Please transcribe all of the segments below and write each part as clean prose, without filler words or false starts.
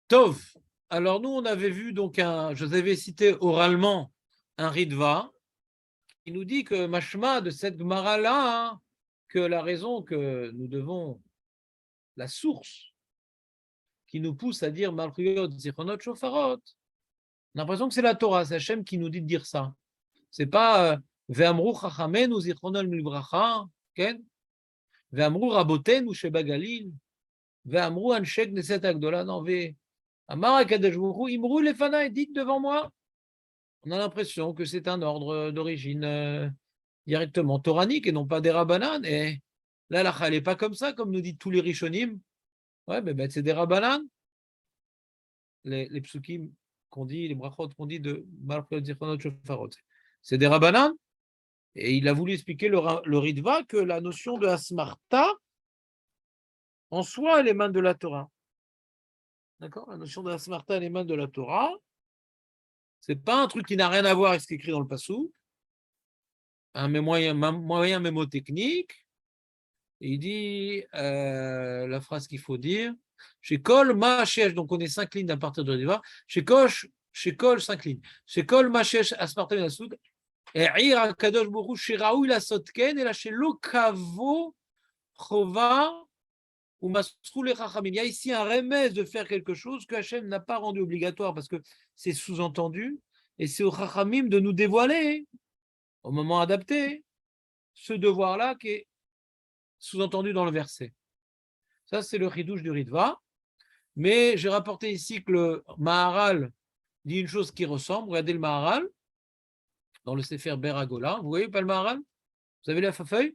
Tov. Alors nous, on avait vu donc je vous avais cité oralement un Ritva qui nous dit que Mashma de cette Gemara-là, que la raison que nous devons, la source qui nous pousse à dire Malchuyot, Zichronot, Shofarot, on a l'impression que c'est la Torah, c'est Hachem qui nous dit de dire ça. C'est pas Ve'amru Chachamenu Zichronot Milbracha, Ken, Ve'amru Rabotenu Sheba Galil, Ve'amru Anshek Neset Agdola, non, Amar HaKadosh Baruch Hu, Imru Lefanaï, dites devant moi. On a l'impression que c'est un ordre d'origine directement toranique et non pas des rabbanan. Et là, la halakha n'est pas comme ça, comme nous dit tous les rishonim. Ouais, mais c'est des rabbanan. Les psukim qu'on dit, les brachot qu'on dit de Malchut Zichronot Shofarot, c'est des rabbanan. Et il a voulu expliquer le Ritva que la notion de Asmarta, en soi, elle émane de la Torah. D'accord? La notion de Asmarta, elle émane de la Torah. C'est pas un truc qui n'a rien à voir avec ce qui est écrit dans le Passou. Un moyen mémotechnique. Il dit la phrase qu'il faut dire. Chez Kol Ma'achesh, donc on est 5 lignes à partir de Riva. Chez Kol 5 lignes. Chez Kol Ma'achesh Aspartam Nasoud. Et Ir Akadosh Bourou, chez Raoul la Sotken, et là chez Lokavo Chova ou Masrou les Chachamim. Il y a ici un remède de faire quelque chose que Hachem n'a pas rendu obligatoire parce que c'est sous-entendu. Et c'est au Chachamim de nous dévoiler au moment adapté ce devoir-là qui est sous-entendu dans le verset. Ça, c'est le chidouche du Ritva. Mais j'ai rapporté ici que le Maharal dit une chose qui ressemble. Regardez le Maharal dans le Sefer Beragola. Vous voyez pas le Maharal? Vous avez la feuille?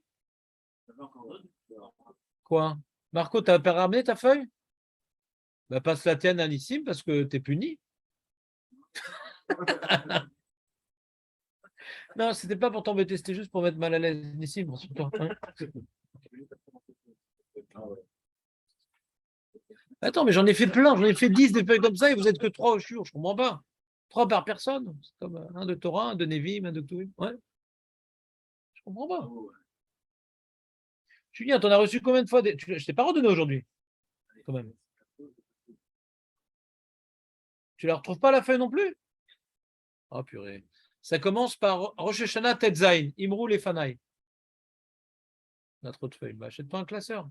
Quoi? Marco, tu n'as pas ramené ta feuille? Bah, passe la tienne à Nissim parce que tu es puni. Non, c'était pas pour t'embêter, c'était juste pour mettre mal à l'aise Nissim. Hein. Attends, mais j'en ai fait plein, j'en ai fait 10 des feuilles comme ça et vous êtes que 3 au shiur, je comprends pas. 3 par personne, c'est comme un de Torah, un de Nevim, un de Ktuvim. Ouais. Je comprends pas. Julien, t'en as reçu combien de fois Je t'ai pas redonné aujourd'hui, quand même. Tu la retrouves pas la feuille non plus? Oh purée. Ça commence par Rosh Hashanah Tetzain, Imru Lefanaï. On a trop de feuilles. Bah, achète-toi un classeur.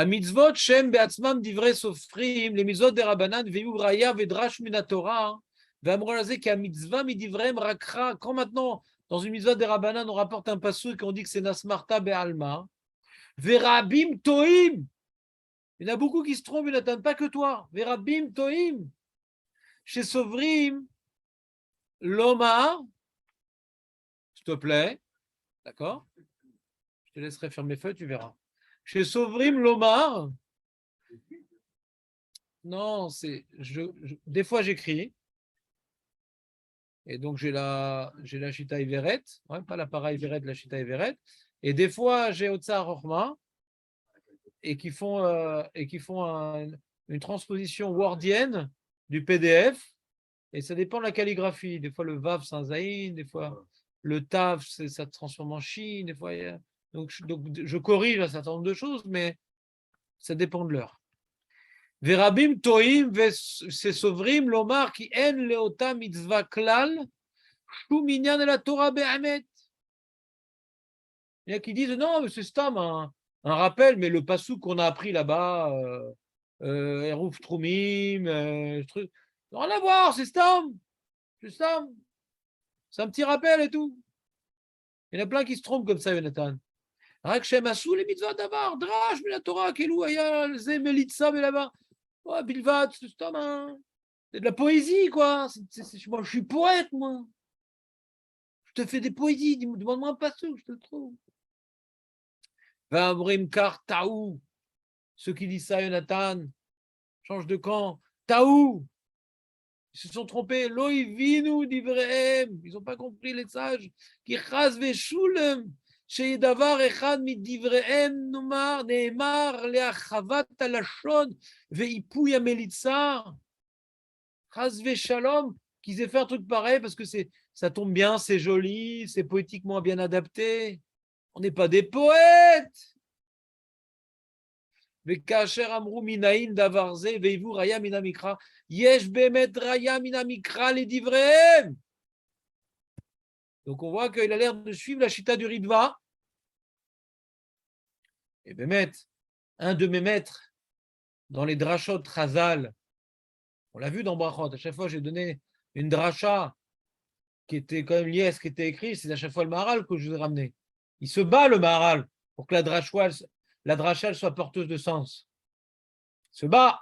Mitzvot Shem Beatzmam Divrei Sofrim, les mitzvot des Rabbanan, Veyu Raya Vedrash Minatora, Vamrolazé qui a mitzvah midivrem rakra. Quand maintenant, dans une mitzvah des Rabbanan, on rapporte un passou et qu'on dit que c'est Nasmarta Be'alma, Verabim Toim. Il y en a beaucoup qui se trompent, ils n'attendent pas que toi. Verabim Toim. Chez Sovrim, Lomar, s'il te plaît, d'accord? Je te laisserai faire mes feuilles, tu verras. Chez Sovrim, Lomar, non, des fois j'écris, et donc j'ai la Chita Iveret, ouais, pas la para Iveret, la Chita Iveret, et des fois j'ai Otsa Rochma, et qui font une transposition wordienne du PDF, et ça dépend de la calligraphie. Des fois le Vav c'est un Zaïn, des fois le Tav ça se transforme en Shin, des fois donc je corrige un certain nombre de choses, mais ça dépend de l'heure. Verabim toim vesesovrim lomar ki en leota mitzvah klal shum inyan la Torah be'amet. Il y a qui disent non, c'est stam un rappel, mais le passou qu'on a appris là-bas, Eruv Trumim, truc, rien à voir, c'est stam, c'est un petit rappel et tout. Il y en a plein qui se trompent comme ça, Jonathan. Rak shem asou les mitzvah davar drash la Torah kelou aya ze melitza là-bas. Ouais, Bilvat, c'est de la poésie, quoi. Moi, je suis poète, moi. Je te fais des poésies. Demande-moi un passage, je te le trouve. Vamrim kar taou. Ceux qui disent ça, Jonathan, change de camp. Taou. Ils se sont trompés. Loïvinu divrehem. Ils n'ont pas compris les sages. Qui chas veshulem. Chez Davar echad mit divrehem nomar neemar leachavat alashon veipouya melitza. Chasvé Shalom, qu'ils aient fait un truc pareil parce que ça tombe bien, c'est joli, c'est poétiquement bien adapté. On n'est pas des poètes. וכאשר אמרו מנין דבר זה, והיוו ראיה מן המקרא, יש באמת ראיה מן המקרא לדבריהם. Donc on voit qu'il a l'air de suivre la chita du Ritva. Et Bémet, un de mes maîtres dans les drachot Chazal, on l'a vu dans Brachot, à chaque fois j'ai donné une dracha qui était quand même liée à ce qui était écrit, c'est à chaque fois le Maharal que je vous ai ramené. Il se bat le Maharal pour que la dracha soit porteuse de sens. Il se bat.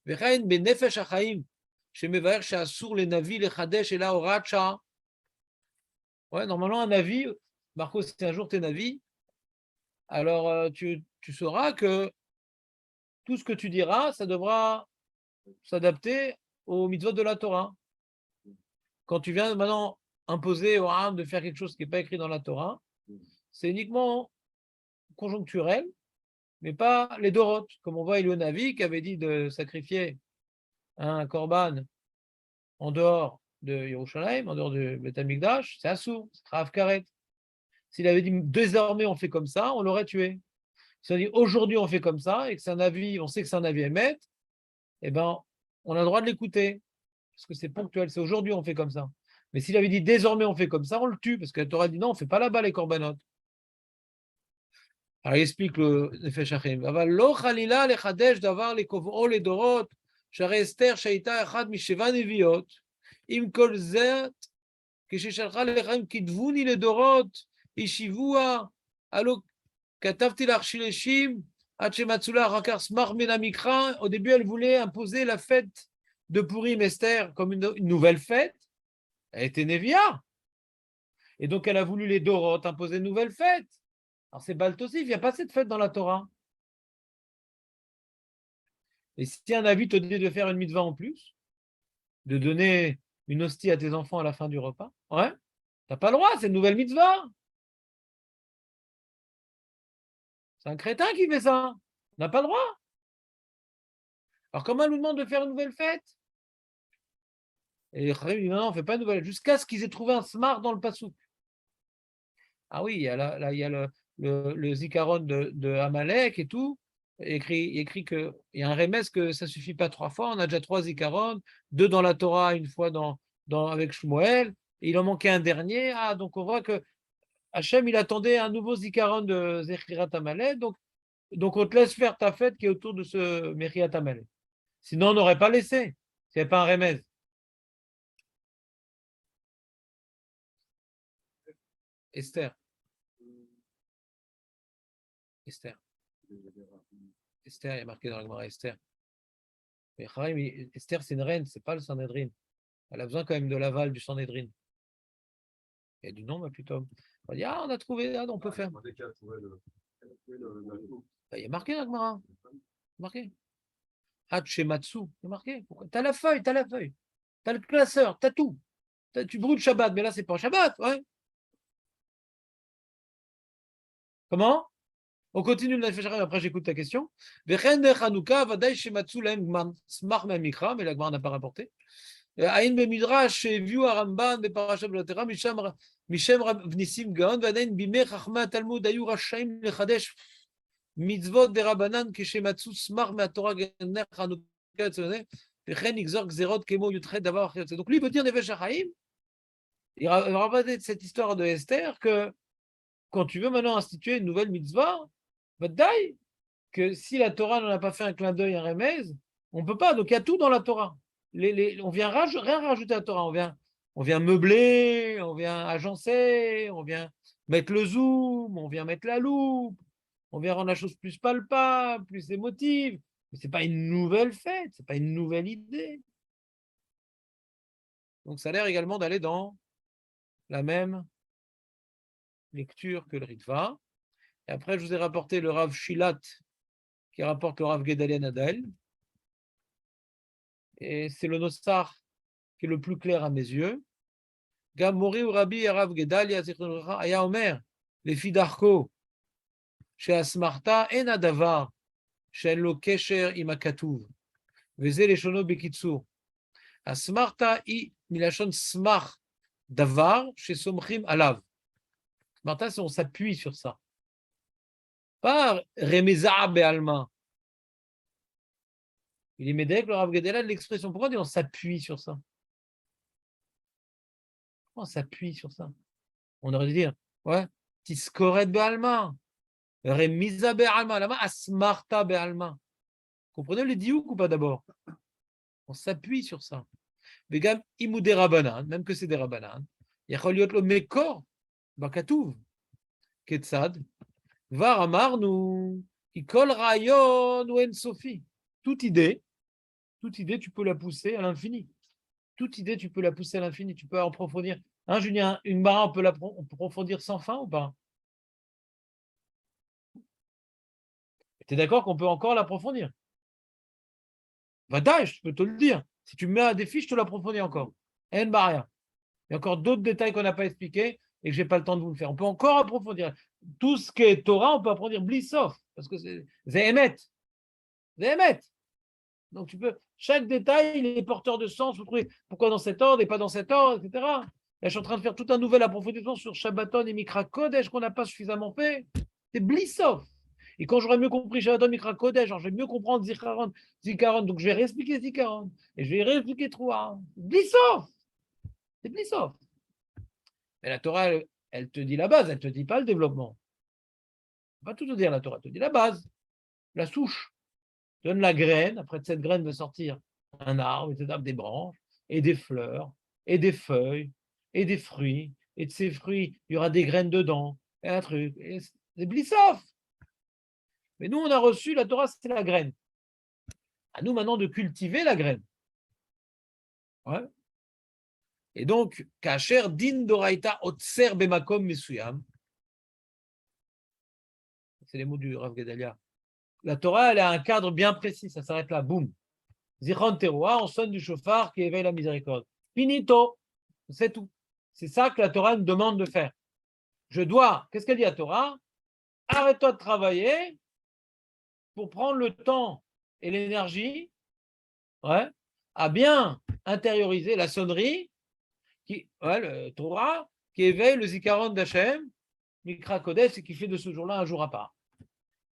וכן בנפש החיים, שמבאר שאסור לנביא לחדש אלא הוראת שעה. Ouais, normalement, un avis, Marco, si un jour tu es navi, alors tu sauras que tout ce que tu diras, ça devra s'adapter aux mitzvot de la Torah. Quand tu viens maintenant imposer au Ham de faire quelque chose qui n'est pas écrit dans la Torah, c'est uniquement conjoncturel, mais pas les Doroth. Comme on voit Navi qui avait dit de sacrifier un korban en dehors de Yerushalayim, en dehors de Beth Amikdash, c'est assourd, c'est Rav Karet. S'il avait dit désormais on fait comme ça, on l'aurait tué. S'il a dit aujourd'hui on fait comme ça et que c'est un avis, on sait que c'est un avis émet, eh ben on a le droit de l'écouter parce que c'est ponctuel, c'est aujourd'hui on fait comme ça. Mais s'il avait dit désormais on fait comme ça, on le tue parce que la Torah dit non, on ne fait pas là-bas les korbanot. Alors il explique le Nefesh Achim. אבל לא חלילה לחדש דבר לקובעו לדורות, שהרי אסתר שהייתה אחת משבע נביאות, עם כל זאת, כששלחה לכם כתבוני לדורות, השיבוה, הלא כתבתי לך שלישים, עד שמצאו לה אחר כך סמך מן המקרא. Au début, elle voulait imposer la fête de Purim Esther comme une nouvelle fête. Elle était Névia. Et donc, elle a voulu les Dorot imposer une nouvelle fête. Alors, c'est Baltosif, il n'y a pas cette fête dans la Torah. Et si un avis te dit de faire une mitzvah en plus, de donner une hostie à tes enfants à la fin du repas, ouais, tu n'as pas le droit, c'est une nouvelle mitzvah. C'est un crétin qui fait ça. On n'a pas le droit. Alors, comment elle nous demande de faire une nouvelle fête? Et Kharim dit non, on ne fait pas une nouvelle, jusqu'à ce qu'ils aient trouvé un smart dans le passouk. Ah oui, il y a le zikaron de Amalek et tout. Il écrit qu'il y a un remès que ça ne suffit pas 3 fois. On a déjà 3 zikaron, 2 dans la Torah, une fois avec Shmuel. Et il en manquait un dernier. Ah, donc on voit que Hachem, il attendait un nouveau zikaron de Zechirat Amalek. Donc on te laisse faire ta fête qui est autour de ce Meriat Amalek. Sinon, on n'aurait pas laissé. Ce n'est pas un remès. Esther. Esther, il y a marqué dans la Gemara Esther. Mais Esther, c'est une reine, c'est pas le Sanhedrin. Elle a besoin quand même de l'aval du Sanhedrin. Il y a du nom, mais plutôt. On va dire, on a trouvé, on peut faire. Il y a marqué dans la Gemara. Marqué. Hachematsu, il y a marqué. T'as la feuille, t'as le classeur, t'as tout. Tu brûles Shabbat, mais là, c'est pas Shabbat, ouais. Comment? On continue le Nefesh Hachaim, après j'écoute ta question. Vechen de Chanukah, vadaï shematsu lahem smar me'amikra, mais la Gemara n'a pas rapporté. Aïn bemidrash, viu Aramban, beparashat b'latera, mishem vnissim gaon, vadaïn bimei chachma talmud, ayu rashaim lechadesh mitzvot de Rabbanan, keshematsu smar me'atorah gener Chanukah, vechen igzor gzerot kemo yutchet davar. Donc lui, il veut dire Nefesh Hachaim, il va rapporter cette histoire de Esther que quand tu veux maintenant instituer une nouvelle mitzvah, Vadaï, que si la Torah n'en a pas fait un clin d'œil, un remez, on ne peut pas. Donc il y a tout dans la Torah. On vient rien rajouter à la Torah. On vient meubler, on vient agencer, on vient mettre le zoom, on vient mettre la loupe, on vient rendre la chose plus palpable, plus émotive. Mais ce n'est pas une nouvelle fête, ce n'est pas une nouvelle idée. Donc ça a l'air également d'aller dans la même lecture que le Ritva. Et après, je vous ai rapporté le Rav Shilat qui rapporte le Rav Gedalia Nadal. Et c'est le Nossar qui est le plus clair à mes yeux. Gamori ou Rabbi et Rav Gedalia Aya Omer, les filles d'Arco, chez Asmarta et Nadavar, שאין לו קשר עם הכתוב, וזה לשונו בקיצור. הסמכתא היא מלשון סמך, דבר שסומכים עליו. סמכתא, c'est on s'appuie sur ça. Pas רמיזה בעלמא. Il est médecin, le Rav Gedela de l'expression. Pourquoi on s'appuie sur ça? On s'appuie sur ça. On aurait dû dire, ouais, tiskoret be'alma, remiza be'alma, lama asmarta be'alma. Comprenez le diouk ou pas d'abord? On s'appuie sur ça. Vegam imou des rabanan, même que c'est des rabanan, yachol yot lo mekor, bakatouv, ketzad, var amarnu, ikol rayon ou en sofi. Toute idée, tu peux la pousser à l'infini. Toute idée, tu peux la pousser à l'infini. Tu peux approfondir. Hein, Julien, une mara, on peut approfondir sans fin ou pas? Tu es d'accord qu'on peut encore l'approfondir? Vadaï, je peux te le dire. Si tu me mets un défi, je te l'approfondis encore. En barrière. Il y a encore d'autres détails qu'on n'a pas expliqués et que je n'ai pas le temps de vous le faire. On peut encore approfondir. Tout ce qui est Torah, on peut approfondir Blissov, parce que c'est Zéhémet. Zéhémet. Donc tu peux, chaque détail, il est porteur de sens. Vous trouvez pourquoi dans cet ordre et pas dans cet ordre, etc. Là, je suis en train de faire tout un nouvel approfondissement sur Shabbaton et Mikra Kodesh qu'on n'a pas suffisamment fait. C'est Blissov. Et quand j'aurai mieux compris Shabbaton, Mikra Kodesh, je vais mieux comprendre Zikaron, donc je vais réexpliquer Zikaron et je vais réexpliquer Troua. Blissov. C'est Blissov. Mais la Torah, elle te dit la base, elle ne te dit pas le développement. Elle ne va pas tout te dire la Torah, elle te dit la base, la souche. Donne la graine, après de cette graine va sortir un arbre, etc., des branches, et des fleurs, et des feuilles, et des fruits, et de ces fruits, il y aura des graines dedans, et un truc, et c'est Blissov. Mais nous, on a reçu, la Torah, c'est la graine. À nous maintenant de cultiver la graine. Ouais. Et donc, Kacher din doraita otser bemakom mesuyam. C'est les mots du Rav Gedalia. La Torah, elle a un cadre bien précis, ça s'arrête là, boum. Zichron teroua, on sonne du chauffard qui éveille la miséricorde. Finito, c'est tout. C'est ça que la Torah nous demande de faire. Je dois, qu'est-ce qu'elle dit la Torah? Arrête-toi de travailler pour prendre le temps et l'énergie, ouais, à bien intérioriser la sonnerie, le Torah, qui éveille le Zikaron d'Hachem, Mikra Kodesh, et qui fait de ce jour-là un jour à part.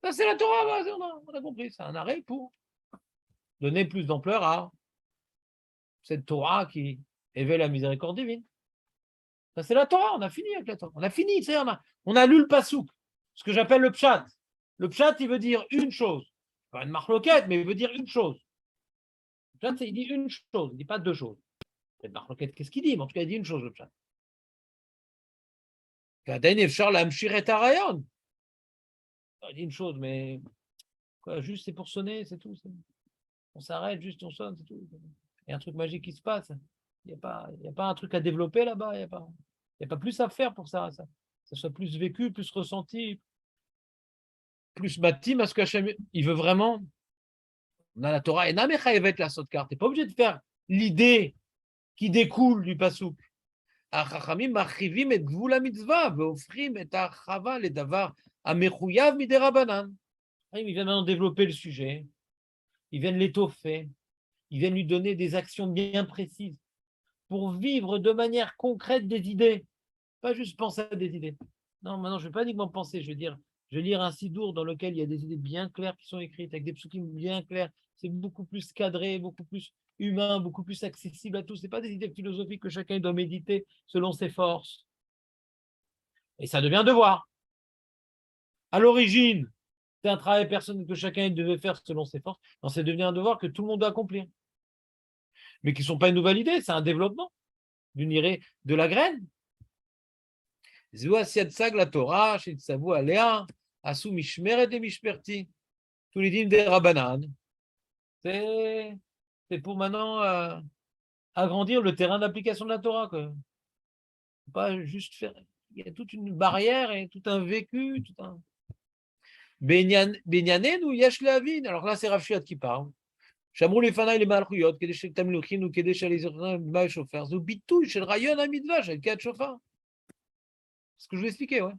Ça, c'est la Torah, on a compris, c'est un arrêt pour donner plus d'ampleur à cette Torah qui éveille la miséricorde divine. Ça, c'est la Torah, on a fini avec la Torah. On a fini, on a lu le pasouk, ce que j'appelle le pshat. Le pshat, il veut dire une chose. Pas une marloquette, mais il veut dire une chose. Le pshat, il dit une chose, il ne dit pas deux choses. Une marloquette, qu'est-ce qu'il dit? Mais en tout cas, il dit une chose, le pshat. Il dit une chose, mais quoi, juste c'est pour sonner, c'est tout. On s'arrête, juste on sonne, c'est tout. Il y a un truc magique qui se passe. Il n'y a pas un truc à développer là-bas. Il n'y a pas plus à faire pour ça soit plus vécu, plus ressenti, plus bâti, parce qu'Hachem, il veut vraiment. On a la Torah, et Namecha avec la Sotkar. Tu n'es pas obligé de faire l'idée qui découle du Passouk. החכמים מרחיבים את גבול המצווה והופכים את ההרחבה לדבר המחויב מדי רבנן. Ils viennent maintenant développer le sujet, ils viennent l'étoffer, ils viennent lui donner des actions bien précises pour vivre de manière concrète des idées, pas juste penser à des idées. Non, maintenant je ne vais pas uniquement penser, je vais lire un sidour dans lequel il y a des idées bien claires qui sont écrites, avec des psukim bien clairs, c'est beaucoup plus cadré, beaucoup plus humain, beaucoup plus accessible à tous. Ce n'est pas des idées philosophiques que chacun doit méditer selon ses forces. Et ça devient devoir. À l'origine, c'est un travail personnel que chacun devait faire selon ses forces. Non, c'est devenu un devoir que tout le monde doit accomplir. Mais qui ne sont pas une nouvelle idée, c'est un développement de la graine. la Torah, alea, asu mishmeret et mishperti. Tous les dîmes des Rabbanan. C'est pour maintenant agrandir le terrain d'application de la Torah. Pas juste faire. Il y a toute une barrière et tout un vécu, tout un. Benyanenu yesh lehavin. Alors là, c'est Rav Shia qui parle. Shamru lefanaï les malchuyot, kede shel tamluchin ou kede shel izorchin b'may shofar. Zu bitouy shel rayon hamidva shel kat shofar. Ce que je vous ai expliqué, ouais.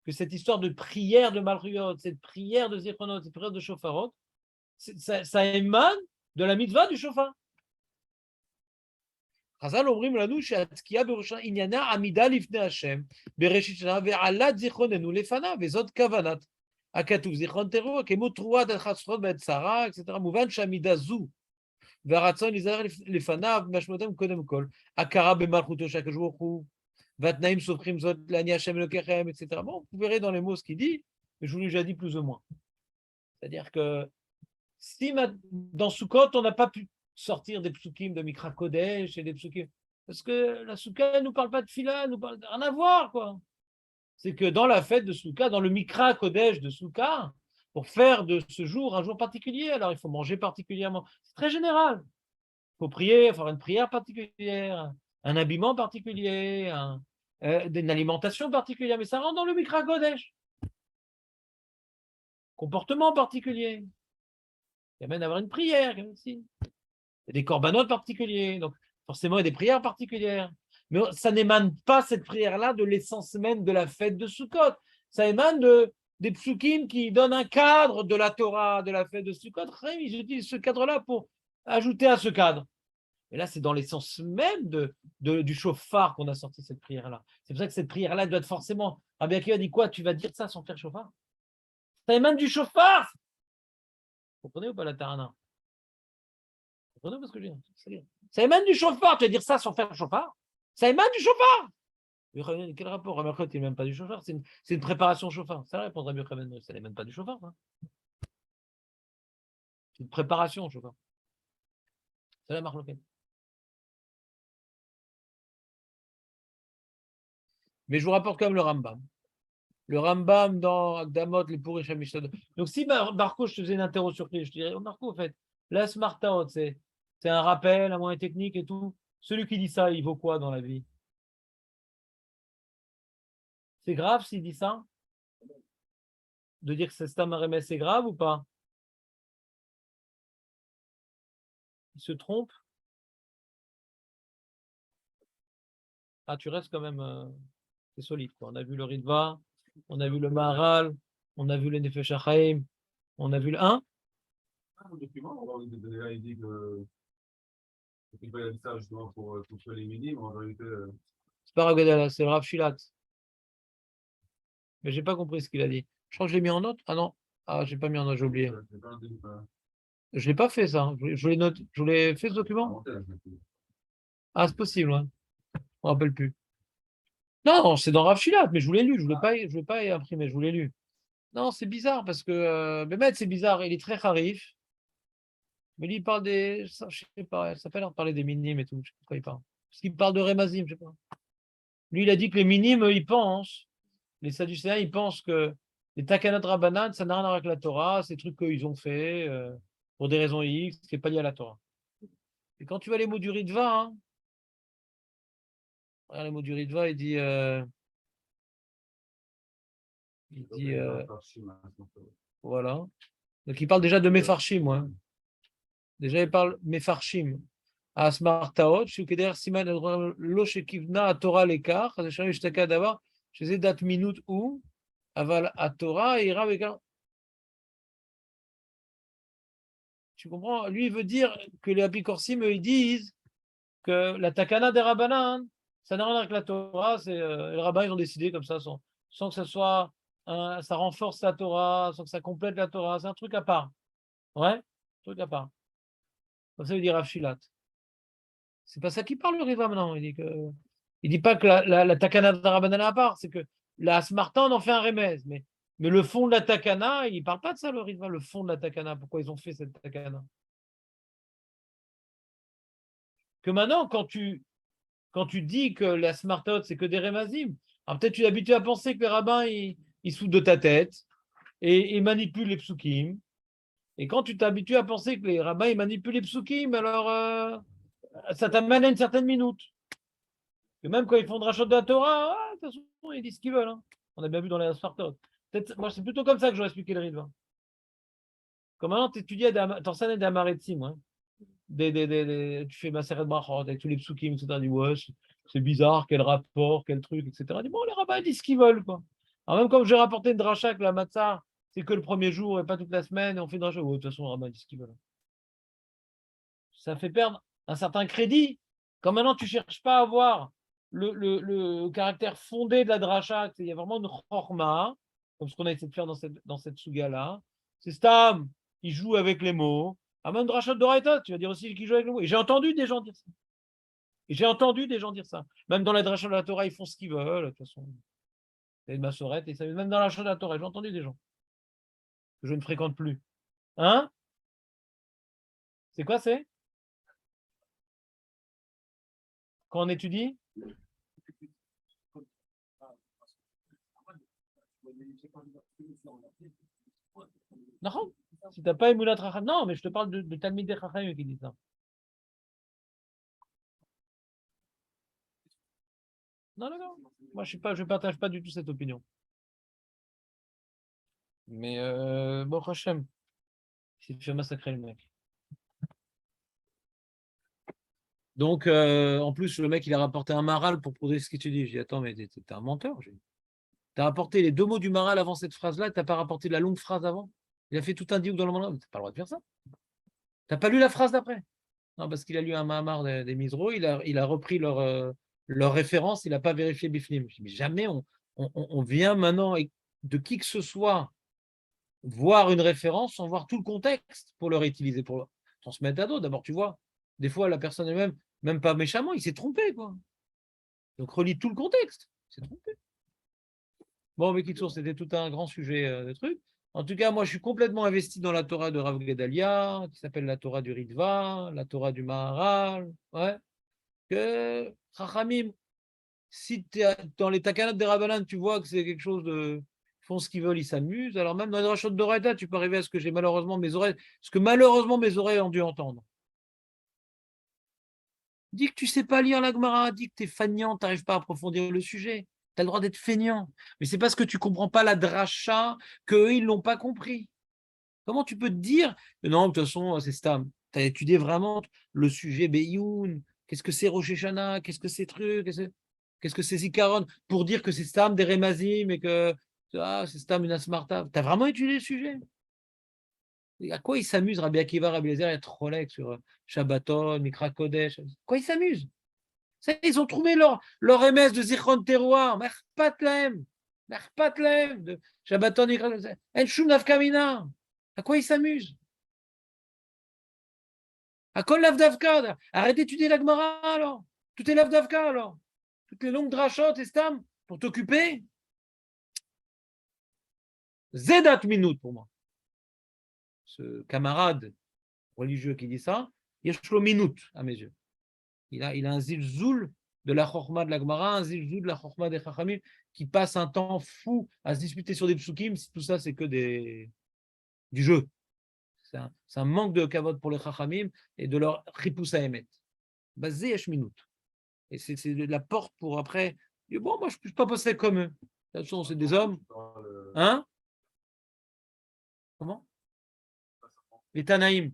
que cette histoire de prière de Malchuyot, cette prière de Zichronot, cette prière de Shofarot, ça émane de la mitzvah du Shofar. חז"ל אומרים לנו שהתקיעה בראשון עניינה עמידה לפני השם בראשית שנה ועלת זיכרוננו לפניו, וזאת כוונת הכתוב זיכרון תרועה כמו תרועת החסכות בעת צרה, etc. מובן שעמידה זו והרצון להיזהר לפניו משמעותם קודם כל הכרה במלכותו של הקדוש ברוך הוא והתנאים סופחים זאת לעני השם אלוקיכם, etc. Bon, vous verrez dans les mots ce qu'il dit, mais je vous l'ai déjà dit plus ou moins. C'est-à-dire que si dans Sukkot, on n'a pas pu sortir des psukim de Mikra Kodesh et des psukim, parce que la Soukha ne nous parle pas de Fila, nous parle rien à voir, quoi. C'est que dans la fête de Soukha, dans le Mikra Kodesh de Soukha, pour faire de ce jour un jour particulier, alors il faut manger particulièrement. C'est très général. Il faut prier, faire une prière particulière, un habillement particulier, une alimentation particulière, mais ça rentre dans le Mikra Kodesh. Comportement particulier. Il y a même d'avoir une prière aussi. Il y a des corbanotes particuliers, donc forcément il y a des prières particulières. Mais ça n'émane pas, cette prière-là, de l'essence même de la fête de Sukkot. Ça émane des psukim qui donnent un cadre de la Torah, de la fête de Sukkot. Ils utilisent ce cadre-là pour ajouter à ce cadre. Et là, c'est dans l'essence même du shofar qu'on a sorti cette prière-là. C'est pour ça que cette prière-là doit être forcément... Rabbi Akiva dit quoi? Tu vas dire ça sans faire shofar? Ça émane du shofar! Vous comprenez ou pas la tarana? Vous comprenez ce que je dis? Ça émane du shofar. Tu vas dire ça sans faire shofar? Ça émane du shofar! Quel rapport? Rabbi Akiva, il n'émane pas du shofar. C'est une préparation shofar. Ça répond Rabbi Akiva, ça n'émane pas du shofar. Hein. C'est une préparation shofar. C'est la marloquette. Mais je vous rapporte quand même le Rambam. Le Rambam dans Akdamot, les Pourrish HaMishnah. Donc si Marco, je te faisais une interro sur clé, je te dirais, oh Marco, en fait, la Smartaot, c'est un rappel, un moyen technique et tout. Celui qui dit ça, il vaut quoi dans la vie? C'est grave s'il dit ça? De dire que c'est Stam Aremes, c'est grave ou pas? Il se trompe? Ah, tu restes quand même, c'est solide, quoi. On a vu le Ritva, on a vu le Maharal, on a vu le Nefesh HaChaim, on a vu le 1. Un document, déjà, il dit que il va y ça justement pour les minimes, en réalité. C'est pas Ragadala, c'est Rav Shilat. Mais j'ai pas compris ce qu'il a dit. Je crois que je l'ai mis en note. Ah non, ah, j'ai pas mis en note, j'ai oublié. Je l'ai pas fait ça. Je l'ai noté. Je l'ai fait ce document. Ah, c'est possible, ouais. Je me rappelle plus. Non, c'est dans Rav Shilat, mais je vous l'ai lu. Je voulais pas imprimer, je vous l'ai lu. Non, c'est bizarre parce que Mehmet, c'est bizarre. Il est très harif. Mais lui, il parle des. Je sais pas, ça fait l'air de parler des minimes et tout. Je sais pas de quoi il parle. Parce qu'il parle de Rémazim, je sais pas. Lui, il a dit que les minimes, ils pensent. Les Sadducéens, ils pensent que les Takanot Rabbanan, ça n'a rien à voir avec la Torah, c'est des trucs qu'ils ont fait pour des raisons X, qui n'est pas lié à la Torah. Et quand tu vois les mots du Ritva, hein, regarde les mots du Ritva, il dit voilà. Donc il parle déjà de Mefarshim, ouais. Déjà il parle Mefarshim. Asmartaot, Shukeder Siman Lo Shekivna Torah l'écart, Chazé Shtaka d'avoir, chez Dat Minute ou Aval à Torah et Ira Bekar. Tu comprends? Lui, il veut dire que les apicorsim, ils disent que la takana des rabbanan, ça n'a rien à voir avec la Torah, c'est les rabbins, ils ont décidé comme ça, sans que ça soit, ça renforce la Torah, sans que ça complète la Torah, c'est un truc à part. Ouais, un truc à part. Comme ça, il dit Rav Shilat. C'est pas ça qui parle, le Riva, maintenant. Il dit pas que la takana des rabbanan est à part, c'est que la Smarta, on en fait un remez, mais le fond de la takana, il parle pas de ça, le Riva, le fond de la takana, pourquoi ils ont fait cette takana. Que maintenant, quand tu dis que la smartot, c'est que des rémazim, alors peut-être tu es habitué à penser que les rabbins, ils sautent de ta tête et manipulent les psukim. Et quand tu t'habitues à penser que les rabbins, ils manipulent les psukim, alors ça t'amène à une certaine minute. Et même quand ils font de rachat de la Torah, de toute façon, ils disent ce qu'ils veulent. Hein. On a bien vu dans les smartot. Moi, c'est plutôt comme ça que j'aurais expliqué le rythme. Comme maintenant, tu étudies t'enseignes des amaretzim, hein. Tu fais Maseret Brachot avec tous les psukim, etc. Tu dis, ouais, c'est bizarre, quel rapport, quel truc, etc. Dis, bon, les rabbins disent ce qu'ils veulent, quoi. Alors même comme j'ai rapporté une dracha que la matzah, c'est que le premier jour et pas toute la semaine, et on fait une dracha. Oh, de toute façon, Rabbin dit ce qu'il veut. Ça fait perdre un certain crédit. Quand maintenant tu ne cherches pas à voir le caractère fondé de la dracha, il y a vraiment une chorma, comme ce qu'on a essayé de faire dans cette souga-là. C'est Stam, il joue avec les mots. Ah, même dracha d'Oraita, tu vas dire aussi qu'il joue avec les mots. Et j'ai entendu des gens dire ça. Et j'ai entendu des gens dire ça. Même dans la dracha de la Torah, ils font ce qu'ils veulent, de toute façon. C'est une massorette, et ça, même dans la dracha de la Torah, j'ai entendu des gens que je ne fréquente plus. Hein? C'est quoi, c'est? Quand on étudie? Non, si tu n'as pas Emulat Chacham, non, mais je te parle de Talmidei Chacham qui dit ça. Non, non, non. Moi, je ne partage pas du tout cette opinion. Mais bon, Hachem, il s'est fait massacrer le mec. Donc, en plus, le mec, il a rapporté un maral pour prouver ce que tu dis. Je dis, attends, mais t'es un menteur. Tu as rapporté les deux mots du maral avant cette phrase-là, tu n'as pas rapporté la longue phrase avant. Il a fait tout un diouk dans le maral. Tu n'as pas le droit de faire ça. Tu n'as pas lu la phrase d'après. Non, parce qu'il a lu un Mahamar des Misro, il a repris leur référence, il n'a pas vérifié Bifnim. Je dis, mais jamais on vient maintenant de qui que ce soit voir une référence sans voir tout le contexte pour le réutiliser, pour se mettre à dos. D'abord, tu vois, des fois, la personne elle-même, même pas méchamment, il s'est trompé, quoi. Donc, relis tout le contexte. Il s'est trompé. Bon, mais Kitsour, c'était tout un grand sujet de trucs. En tout cas, moi, je suis complètement investi dans la Torah de Rav Gedalia, qui s'appelle la Torah du Ritva, la Torah du Maharal. Ouais. Que Chachamim, si dans les takanot des Rabbanan, tu vois que c'est quelque chose de. Ils font ce qu'ils veulent, ils s'amusent. Alors même dans les rachot d'Oraita, tu peux arriver à ce que j'ai malheureusement mes oreilles, ce que malheureusement mes oreilles ont dû entendre. Dis que tu sais pas lire la Gemara, dis que tu es feignant, tu n'arrives pas à approfondir le sujet. Tu as le droit d'être feignant. Mais c'est parce que tu comprends pas la dracha qu'eux, ils l'ont pas compris. Comment tu peux te dire non, de toute façon, c'est Stam. Tu as étudié vraiment le sujet Beyoun. Qu'est-ce que c'est Rosh Hashanah? Qu'est-ce que c'est truc? Qu'est-ce que c'est Zikaron? Pour dire que c'est Stam des Remazim et que c'est Stam une Asmarta. Tu as vraiment étudié le sujet? Et à quoi ils s'amusent, Rabbi Akiva, Rabbi Eliezer et Trolek sur Shabbaton, Mikra Kodesh? Quoi ils s'amusent? Ils ont trouvé leur MS de Zichron Terroir. Merpatlehem. Merpatlehem. De Shabbaton, Mikra Kodesh. En Shum Nafkamina. À quoi ils s'amusent? À quoi l'Avdavka? Arrête d'étudier la Gemara alors. Tout est l'Avdavka alors. Toutes les longues drachotes et stam pour t'occuper. Zedat minute pour moi. Ce camarade religieux qui dit ça, Yeshlo minute à mes yeux. Il a un zilzoul de la chorma de la Gemara, un zilzoul de la chorma des Chachamim qui passe un temps fou à se disputer sur des psukim. Tout ça, c'est que du jeu. C'est un manque de kavod pour les Chachamim et de leur chipus à émet. Basé yesh minute. Et c'est la porte pour après. Bon, moi, je ne suis pas possédé comme eux. De toute façon, c'est des hommes. Hein? Comment? Les Tanaïm.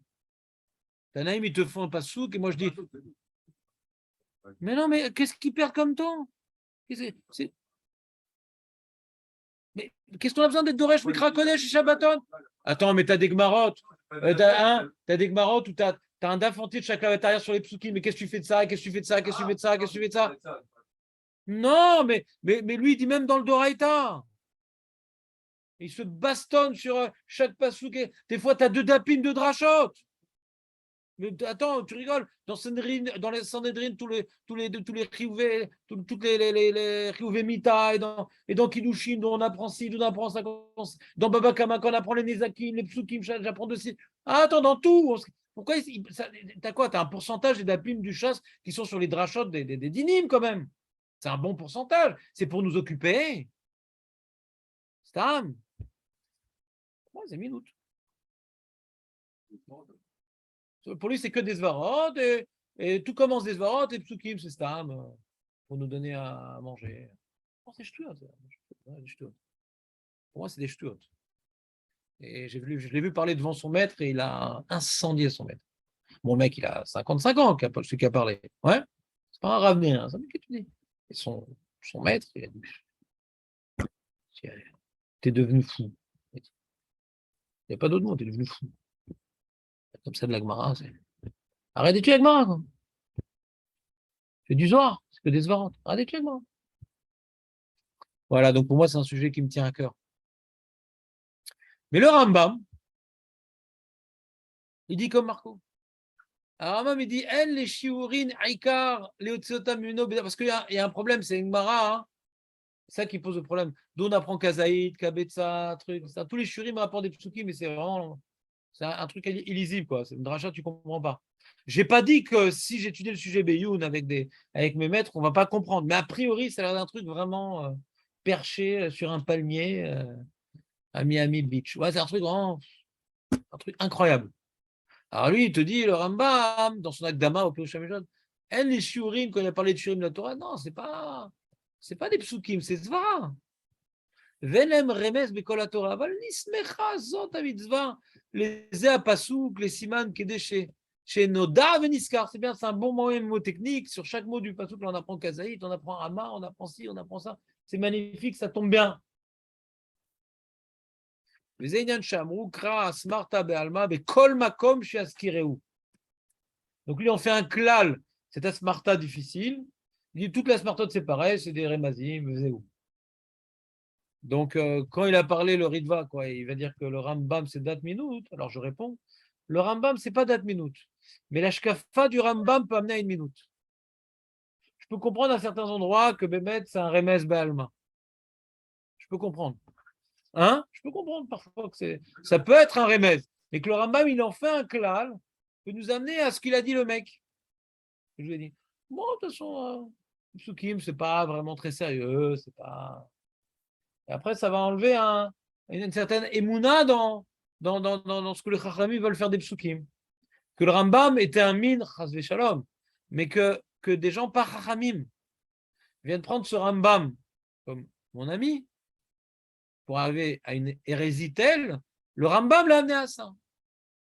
Tanaïm, ils te font un passouk et moi, je dis. Mais non, mais qu'est-ce qu'ils perdent comme temps? Mais qu'est-ce qu'on a besoin d'être Doresh, Mikra Kodesh et Shabbaton? Attends, mais t'as des Gmarottes. T'as des Gmarottes où t'as un daf entier de chaque arrière sur les psukim. Mais qu'est-ce que tu fais de ça? Qu'est-ce que tu fais de ça? Qu'est-ce que tu fais de ça? Qu'est-ce que tu fais de ça? Non, mais lui, il dit même dans le Doraïta. Il se bastonne sur chaque passouk. Des fois, tu as deux dapim de drachot. Mais attends, tu rigoles. Dans les Sanhedrin, tous les Chiyuvei, toutes les Chiyuvei Mita, et dans Kiddushin, on apprend ci, on apprend ça. Dans Baba Kama, quand on apprend les Nezakim, les Psukim, j'apprends de ci. Ah, attends, dans tout. Pourquoi t'as quoi? T'as un pourcentage des dapim du chasse qui sont sur les drachot des dinim quand même. C'est un bon pourcentage. C'est pour nous occuper. Stam. C'est minutes. Pour lui, c'est que des svarot, et tout commence des svarot, et psukim, c'est stam, pour nous donner à manger. Oh, c'est ch'tuot. Pour moi, c'est des ch'tuot. Et je l'ai vu parler devant son maître, et il a incendié son maître. Mon mec, il a 55 ans, celui qui a parlé. Ouais, c'est pas un ravenir, c'est un mec qui étudie. Et son maître, il a dit T'es devenu fou. Il n'y a pas d'autre mot, t'es devenu fou. Comme ça de la Gemara, c'est. Arrête d'étudier la Gemara, quoi. C'est du Zohar, c'est que des Svarot. Arrête d'étudier la Gemara. Voilà, donc pour moi, c'est un sujet qui me tient à cœur. Mais le Rambam, il dit comme Marco. Alors, Rambam, il dit elle, les shiurin, aikar, les otsotam, parce qu'il y a un problème, c'est une Gemara, hein. C'est ça qui pose le problème. D'où on apprend Kazaïd, Kabetza, truc, ça. Tous les shurim rapportent des psukim, mais c'est vraiment. C'est un truc illisible, quoi. C'est une dracha, tu ne comprends pas. Je n'ai pas dit que si j'étudiais le sujet Beyoun avec mes maîtres, on ne va pas comprendre. Mais a priori, ça a l'air d'un truc vraiment perché sur un palmier à Miami Beach. Ouais, c'est un truc vraiment un truc incroyable. Alors lui, il te dit, le Rambam, dans son Akdama au Pirush HaMishpat, elle, les shurim, quand il a parlé de shurim de la Torah, non, c'est pas des psukim, c'est Zvara. Velem remes bekol Torah, aval nismecha zot hamitzvah, les pasuk, les siman kedeshe, chez Noda veniskar, c'est bien, c'est un bon mot technique. Sur chaque mot du pasuk, on apprend Kazaït, on apprend Rama, on apprend ci, on apprend ça. C'est magnifique, ça tombe bien. Donc lui, on fait un klal, c'est un smarta difficile. Il dit toute la smarta, c'est pareil, c'est des remazim, zéou. Donc, quand il a parlé le Ritva, quoi, il va dire que le Rambam, c'est date minute. Alors, je réponds, le Rambam, c'est pas date minute. Mais la shkafa du Rambam peut amener à une minute. Je peux comprendre à certains endroits que Bémet, c'est un remez Be'alma. Je peux comprendre. Hein? Je peux comprendre parfois que ça peut être un remez. Mais que le Rambam, il en fait un klal, peut nous amener à ce qu'il a dit le mec. Je lui ai dit, bon, de toute façon, Psukim, c'est pas vraiment très sérieux, c'est pas. Et après, ça va enlever une certaine émouna dans ce que les Chachamim veulent faire des psukim. Que le Rambam était un min, chas shalom, mais que des gens pas Chachamim viennent prendre ce Rambam comme mon ami pour arriver à une hérésie telle, le Rambam l'a amené à ça.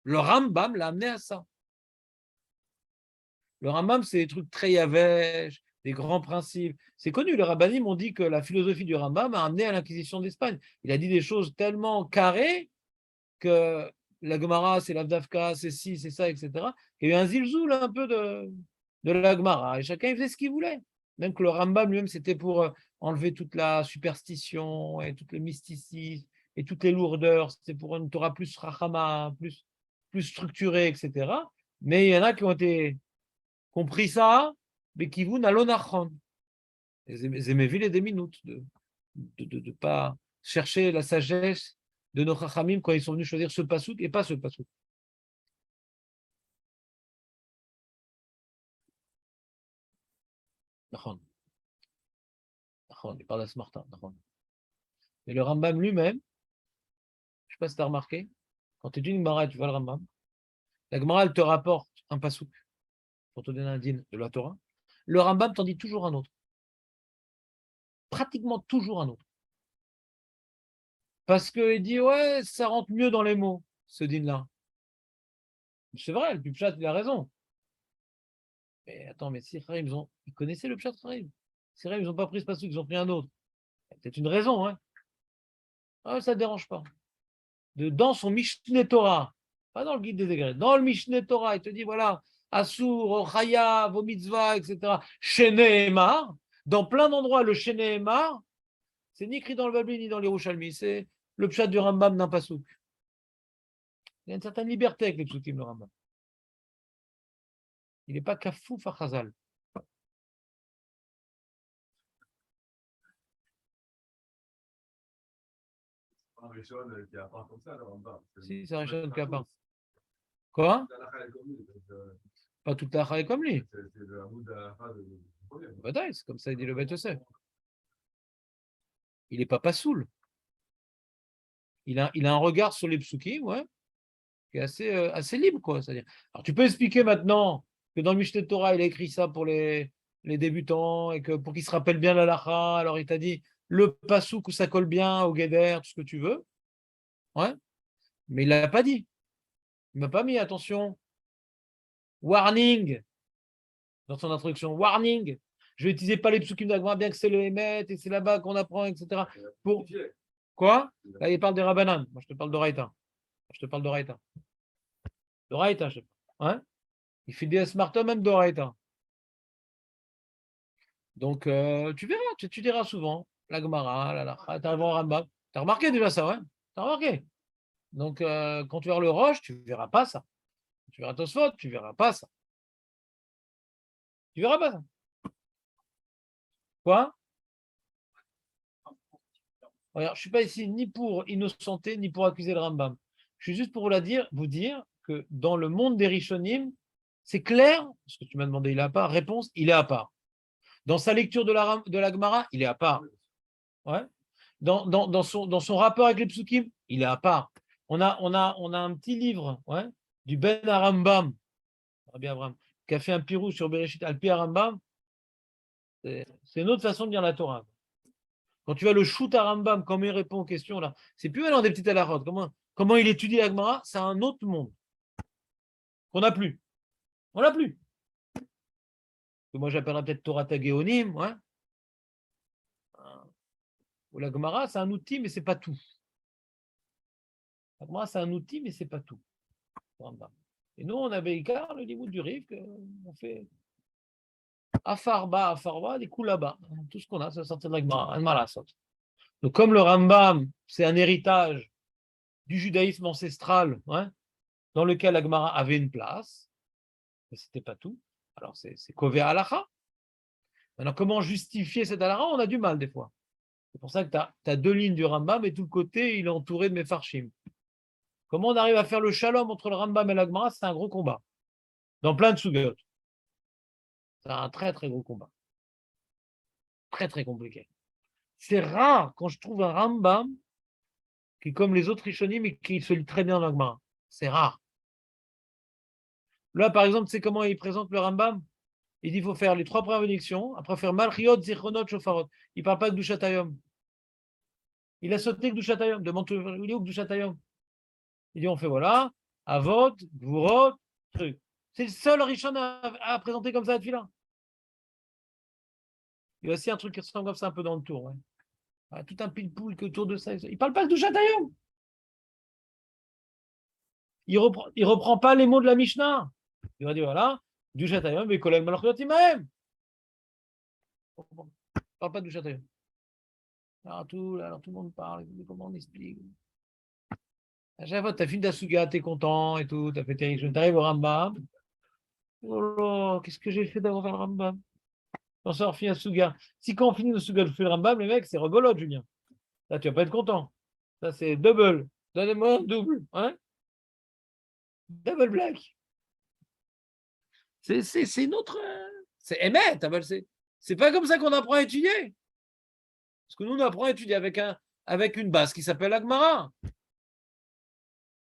Le Rambam l'a amené à ça. Le Rambam, c'est des trucs très yavèches, des grands principes. C'est connu, les rabbinim ont dit que la philosophie du Rambam a amené à l'Inquisition d'Espagne. Il a dit des choses tellement carrées que la Gemara, c'est l'Avdavka, c'est ci, c'est ça, etc. Il y a eu un zilzoul un peu de la Gemara. Et chacun il faisait ce qu'il voulait. Même que le Rambam lui-même, c'était pour enlever toute la superstition et tout le mysticisme et toutes les lourdeurs. C'était pour une Torah plus rachama, plus structurée, etc. Mais il y en a qui ont compris ça, mais qui vous n'allonachon. Zéméville et des minutes de ne pas chercher la sagesse de nos chachamim quand ils sont venus choisir ce pasouk et pas ce pasouk. Nachon. Il parle à ce Martin. Mais le Rambam lui-même, je ne sais pas si tu as remarqué, quand tu étudies une Gemara, tu vois le Rambam, la Gemara, elle te rapporte un pasouk pour te donner un din de la Torah. Le Rambam t'en dit toujours un autre. Pratiquement toujours un autre. Parce qu'il dit, ouais, ça rentre mieux dans les mots, ce din-là. C'est vrai, le Pshat, il a raison. Mais attends, mais si ils connaissaient le Pshat Harim. Si ils n'ont pas pris ce pasouk, ils ont pris un autre. Il y a peut-être une raison, hein. Ah, ça ne dérange pas. Dans son Mishneh Torah, pas dans le guide des degrés, dans le Mishneh Torah, il te dit, voilà, Asur, Ochaya, vos mitzvahs, etc. Sheneemar, dans plein d'endroits, le Sheneemar, c'est ni écrit dans le Babli ni dans les Yerushalmi, c'est le Pshat du Rambam d'un pasouk. Il y a une certaine liberté avec les psukim, le Rambam. Il n'est pas kafouf à Chazal. Un Rishon qui a pas comme ça, le Rambam. Si, c'est un Rishon qui a pas. Quoi? Pas toute la est comme lui. C'est le Hamoud d'Alacha de Bataille, c'est comme ça il dit le Beth Yosef. Il n'est pas passoul. Il a un regard sur les psukim, ouais, qui est assez libre, quoi. C'est-à-dire. Alors, tu peux expliquer maintenant que dans le Mishneh Torah, il a écrit ça pour les débutants et que pour qu'ils se rappellent bien l'Alacha, alors il t'a dit le pasouk où ça colle bien au Guéder, tout ce que tu veux. Ouais. Mais il ne l'a pas dit. Il ne m'a pas mis, attention, warning, dans son introduction, warning. Je n'utilisais pas les psukim d'Agma, bien que c'est le Hémet et c'est là-bas qu'on apprend, etc. Quoi? Là, il parle des Rabbanan. Moi, je te parle d'Oraïta. Je te parle d'Oraïta. D'Oraïta, je sais pas. Hein? Il fait des smartphones même d'Oraïta. Donc, tu verras, tu diras souvent la Gemara, tu arrives au Rambam. Tu as remarqué déjà ça, ouais? Tu as remarqué? Donc, quand tu verras le Roche, tu ne verras pas ça. Tu verras Tosfot, tu ne verras pas ça. Tu ne verras pas ça. Quoi? Regarde, je ne suis pas ici ni pour innocenter, ni pour accuser le Rambam. Je suis juste pour vous dire que dans le monde des Rishonim, c'est clair, parce que tu m'as demandé, il est à part. Réponse, il est à part. Dans sa lecture de la Gemara, il est à part. Ouais. Dans son rapport avec les psukim, il est à part. On a un petit livre, ouais, du Ben Arambam, Rabbi Abraham, qui a fait un pirou sur Bereshit Alpi Arambam. C'est une autre façon de lire la Torah. Quand tu vois le Shoot Arambam, comment il répond aux questions, là, c'est plus maintenant des petites alarotes. Comment il étudie la Gemara, c'est un autre monde qu'on n'a plus. On l'a plus. Que moi, j'appellerais peut-être Torah Tagéonim, ouais. Ou la Gemara, c'est un outil, mais c'est pas tout. La Gemara, c'est un outil, mais c'est pas tout. Et nous, on avait Icar, le niveau du Rif, on fait Afarba, des coups là-bas. Tout ce qu'on a, c'est sortir de la Gemara. Donc, comme le Rambam, c'est un héritage du judaïsme ancestral, hein, dans lequel la Gemara avait une place, mais ce n'était pas tout. Alors, c'est Kové Halacha. Maintenant, comment justifier cette Halacha? On a du mal des fois. C'est pour ça que tu as deux lignes du Rambam et tout le côté, il est entouré de Mefarshim. Comment on arrive à faire le shalom entre le Rambam et la Gemara? C'est un gros combat. Dans plein de sugotes. C'est un très, très gros combat. Très, très compliqué. C'est rare quand je trouve un Rambam qui est comme les autres Rishonim mais qui se lit très bien dans la Gemara. C'est rare. Là, par exemple, tu sais comment il présente le Rambam? Il dit qu'il faut faire les 3 premières bénédictions, après faire Malchiot, Zichronot, Shofarot. Il ne parle pas de Dushatayom. Il a sauté que Dushatayom. Demande il est où Dushatayom? Il dit on fait voilà, Avot, Gvurot, truc. C'est le seul Rishon à présenter comme ça à Tfila. Il y a aussi un truc qui ressemble comme ça un peu dans le tour. Ouais. Ah, tout un pile-poule autour de ça. Il ne parle pas de Dushatayom. Il ne reprend pas les mots de la Mishnah. Il va dire voilà, Dushatayom, mais Kolel Malchiot Imahem. Il ne parle pas de Dushatayom. Alors tout le monde parle, comment on explique? À chaque fois, tu as fini ta Suga, tu es content et tout, tu as fait tes rituels, tu arrives au Rambam. Oh là, qu'est-ce que j'ai fait d'avoir fait le Rambam? On sort fini la Suga. Si quand on finit le Suga, on fait le Rambam, les mecs, c'est rebelote, Julien. Là, tu vas pas être content. Ça, c'est double. Donnez-moi un double. Hein? Double black. C'est notre. C'est émet. C'est pas comme ça qu'on apprend à étudier. Parce que nous, on apprend à étudier avec une base qui s'appelle Agmara.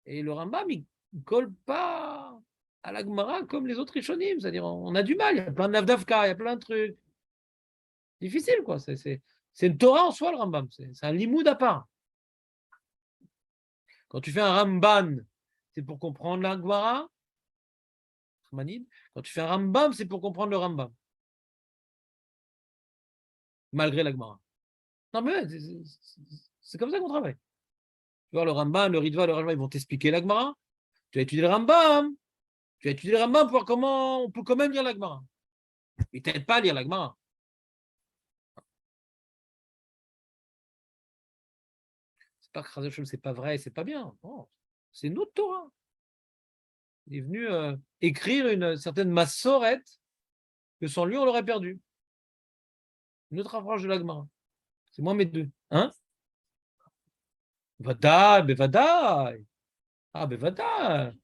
Et le Rambam, il ne colle pas à la Gemara comme les autres Rishonim. C'est-à-dire, on a du mal. Il y a plein de Navdavka, il y a plein de trucs. Difficile, quoi. C'est une Torah en soi, le Rambam. C'est un limoud à part. Quand tu fais un Ramban, c'est pour comprendre la Gemara. Quand tu fais un Rambam, c'est pour comprendre le Rambam. Malgré la Gemara. Non, mais c'est comme ça qu'on travaille. Tu vois, le Rambam, le Ritva, le Rambam, ils vont t'expliquer la Gemara. Tu vas étudier le Rambam. Tu vas étudier le Rambam pour voir comment on peut quand même lire la Gemara. Ils ne t'aident pas à lire la Gemara. C'est pas que c'est pas vrai, c'est pas bien. Non, c'est notre Torah. Il est venu écrire une certaine massorette que sans lui, on l'aurait perdu. Une autre approche de la Gemara. C'est moi mes deux. Hein? Vadaï, bevadaï. Ah, bevadaï.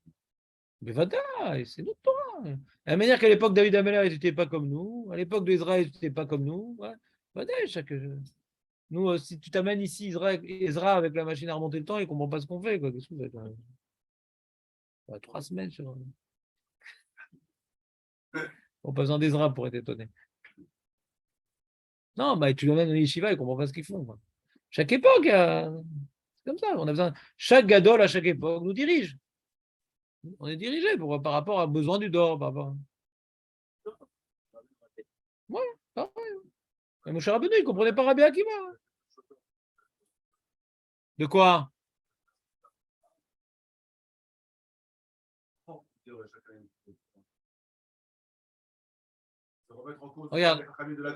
Bevadaï, c'est notre Torah. De la manière qu'à l'époque, David Ameller, ils n'étaient pas comme nous. À l'époque d'Israël, ils n'étaient pas comme nous. Ouais. Vadaï, nous, si tu t'amènes ici Ezra avec la machine à remonter le temps, il ne comprend pas ce qu'on fait. Quoi. Qu'est-ce que vous faites, hein? 3 semaines sur. On n'a pas besoin d'Ezra pour être étonné. Non, bah, tu l'emmènes dans les yeshiva, ils ne comprennent pas ce qu'ils font. Quoi. Chaque époque, c'est comme ça. On a besoin. Chaque gadol à chaque époque nous dirige. On est dirigé par rapport à besoin du dor. Par rapport. Ouais, pareil. Mais mon cher Rabbeinu, il ne comprenait pas Rabbi Akiva. De quoi? Regarde,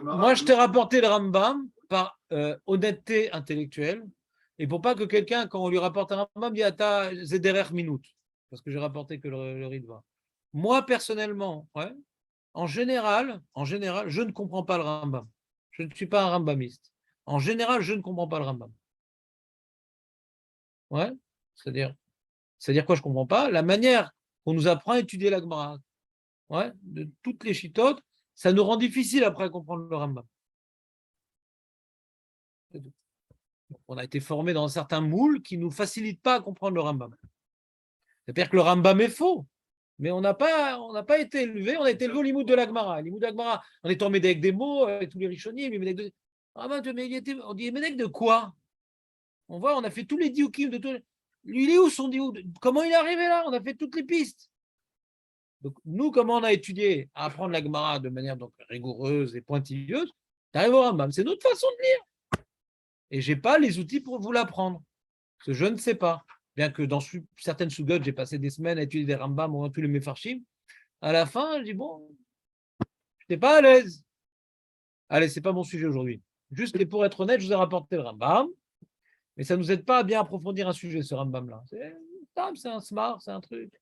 moi je t'ai rapporté le Rambam par honnêteté intellectuelle et pour pas que quelqu'un, quand on lui rapporte un Rambam, dise Ata Zederer minute, parce que j'ai rapporté que le Ritva. Moi personnellement, ouais, en général, je ne comprends pas le Rambam. Je ne suis pas un Rambamiste. En général, je ne comprends pas le Rambam. Ouais, c'est-à-dire quoi, je ne comprends pas? La manière qu'on nous apprend à étudier la Gemara, ouais, de toutes les chitotes, ça nous rend difficile après à comprendre le Rambam. On a été formé dans certains moules qui ne nous facilitent pas à comprendre le Rambam. C'est-à-dire que le Rambam est faux, mais on n'a pas été élevé, on a été élevé au limoud de la Gemara. Limoud de la Gemara, on est tombé avec des mots, avec tous les richoniers, mais de... Ah ben, on dit Médek de quoi? On voit, on a fait tous les dioukim de tous les... Lui, il est où son diouk? Comment il est arrivé là? On a fait toutes les pistes. Donc, nous, comment on a étudié à apprendre la Gemara de manière donc rigoureuse et pointilleuse, t'arrives au Rambam. C'est notre façon de lire. Et je n'ai pas les outils pour vous l'apprendre. Parce que je ne sais pas. Bien que dans certaines sugotes, j'ai passé des semaines à étudier des Rambam ou tous les Mefarshim. À la fin, je dis, bon, je n'étais pas à l'aise. Allez, ce n'est pas mon sujet aujourd'hui. Juste, et pour être honnête, je vous ai rapporté le Rambam. Mais ça ne nous aide pas à bien approfondir un sujet, ce Rambam-là. C'est un smart, c'est un truc.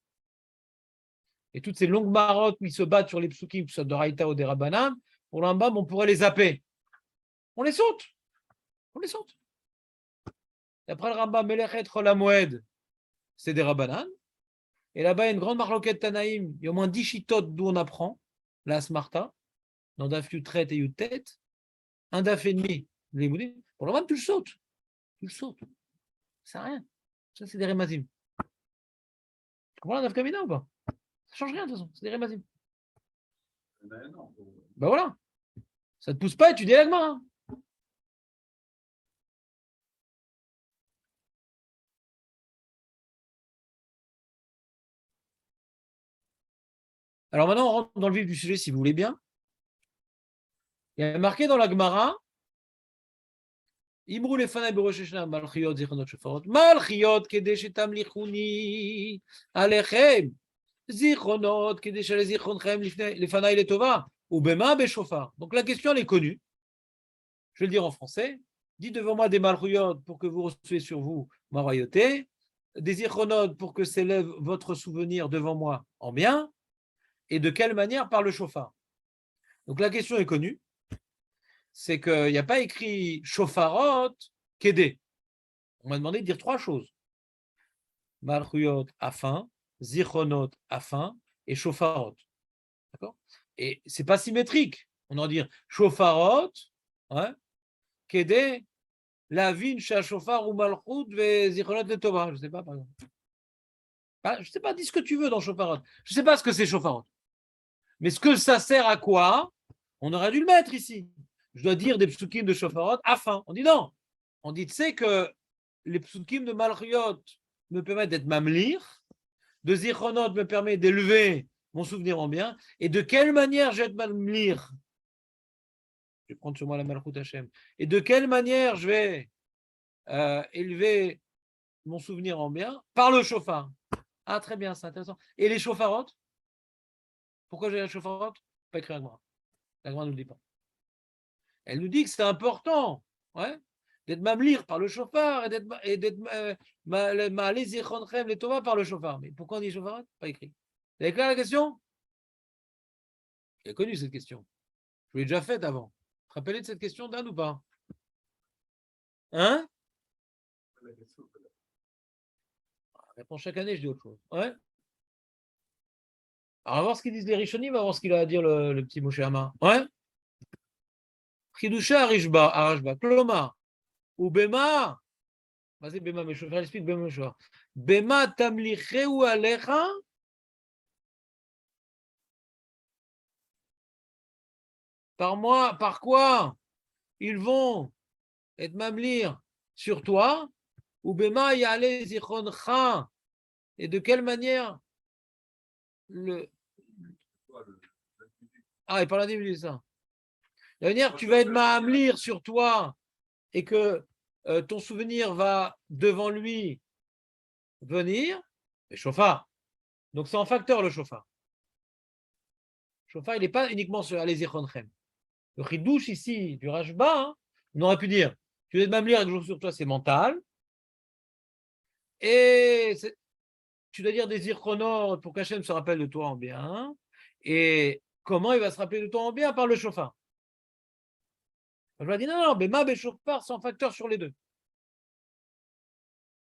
Et toutes ces longues marottes qui se battent sur les psukim, que ce soit de Raïta ou des Rabbanan, pour le Rambam, on pourrait les zapper. On les saute. On les saute. D'après le Rambam, Melechet Cholamoed, c'est des Rabbanan. Et là-bas, il y a une grande marloquette Tanaïm. Il y a au moins 10 chitotes d'où on apprend, la Smarta, dans Daf Yutret et Yutet. Un Daf et demi, pour le Rambam, tu le sautes. Tu le sautes. Ça sert à rien. Ça, c'est des Remazim. Tu comprends la Daf Kamina ou pas? Ça change rien de toute façon, c'est des Remazim. Ben voilà. Ça ne te pousse pas à étudier la Gemara. Alors maintenant, on rentre dans le vif du sujet, si vous voulez bien. Il y a marqué dans la Gemara, Imru lefanai b'rosh Hashanah malchiot zichronot shofarot malchiot kedei shetamlichuni alechem zichronot kedei shele zichronchem lefanai letova ubema beshofar. Donc la question elle est connue. Je vais le dire en français. Dites devant moi des malchiot pour que vous receviez sur vous ma royauté, des zichronot pour que s'élève votre souvenir devant moi en bien, et de quelle manière par le shofar. Donc la question est connue. C'est qu'il n'y a pas écrit shofarot, kedé. On m'a demandé de dire 3 choses. Malchuyot, afin, zichronot, afin, et shofarot. D'accord? Et ce n'est pas symétrique. On en dire shofarot, ouais, kedé, lavin, shofar ou malchut, ve zichronot, le tova. Je ne sais pas, par exemple. Je ne sais pas, dis ce que tu veux dans shofarot. Je ne sais pas ce que c'est shofarot. Mais ce que ça sert à quoi, on aurait dû le mettre ici. Je dois dire des psukim de shofarot afin. On dit non. On dit, tu sais que les psukim de Malchiot me permettent d'être mamlir, de zichronot me permet d'élever mon souvenir en bien, et de quelle manière je vais être mamlir? Je vais prendre sur moi la Malchut Hashem. Et de quelle manière je vais élever mon souvenir en bien? Par le shofar. Ah, très bien, c'est intéressant. Et les shofarot? Pourquoi j'ai les shofarot? Pas écrit la Gemara. La Gemara ne nous le dit pas. Elle nous dit que c'est important, ouais, d'être mamlir par le chauffard et d'être ma'alé zichronchem les tova par le chauffard. Mais pourquoi on dit chauffard? Pas écrit. Vous avez clair la question? J'ai connu cette question. Je l'ai déjà faite avant. Vous vous rappelez de cette question d'Anne ou pas? Hein? Répond chaque année, je dis autre chose. Ouais. Alors, on va voir ce qu'ils disent les Rishonim, on va voir ce qu'il a à dire le petit Moshe Hama. Ouais. Chidusha Arishba, Kloma, ou Bema. Vas-y, Bema Meshor. Je l'explique, Bema Meshor. Bema tamlicheu alecha. Par quoi ils vont être mamlir sur toi, ou Bema yale zichroncha. Et de quelle manière Ah, il parle de ça. De manière que tu vas être mamlir sur toi et que ton souvenir va devant lui venir, mais chauffard. Donc c'est en facteur le chauffard. Chauffard, il n'est pas uniquement sur les Zichronchem. Le chidouche ici du Rashba, hein, on aurait pu dire, tu veux même lire avec jour sur toi, c'est mental. Et tu dois dire des Zichronot pour qu'Hachem se rappelle de toi en bien. Et comment il va se rappeler de toi en bien? Par le chauffard. Je lui ai dit non, mais ma chauffard, c'est en facteur sur les deux. Vous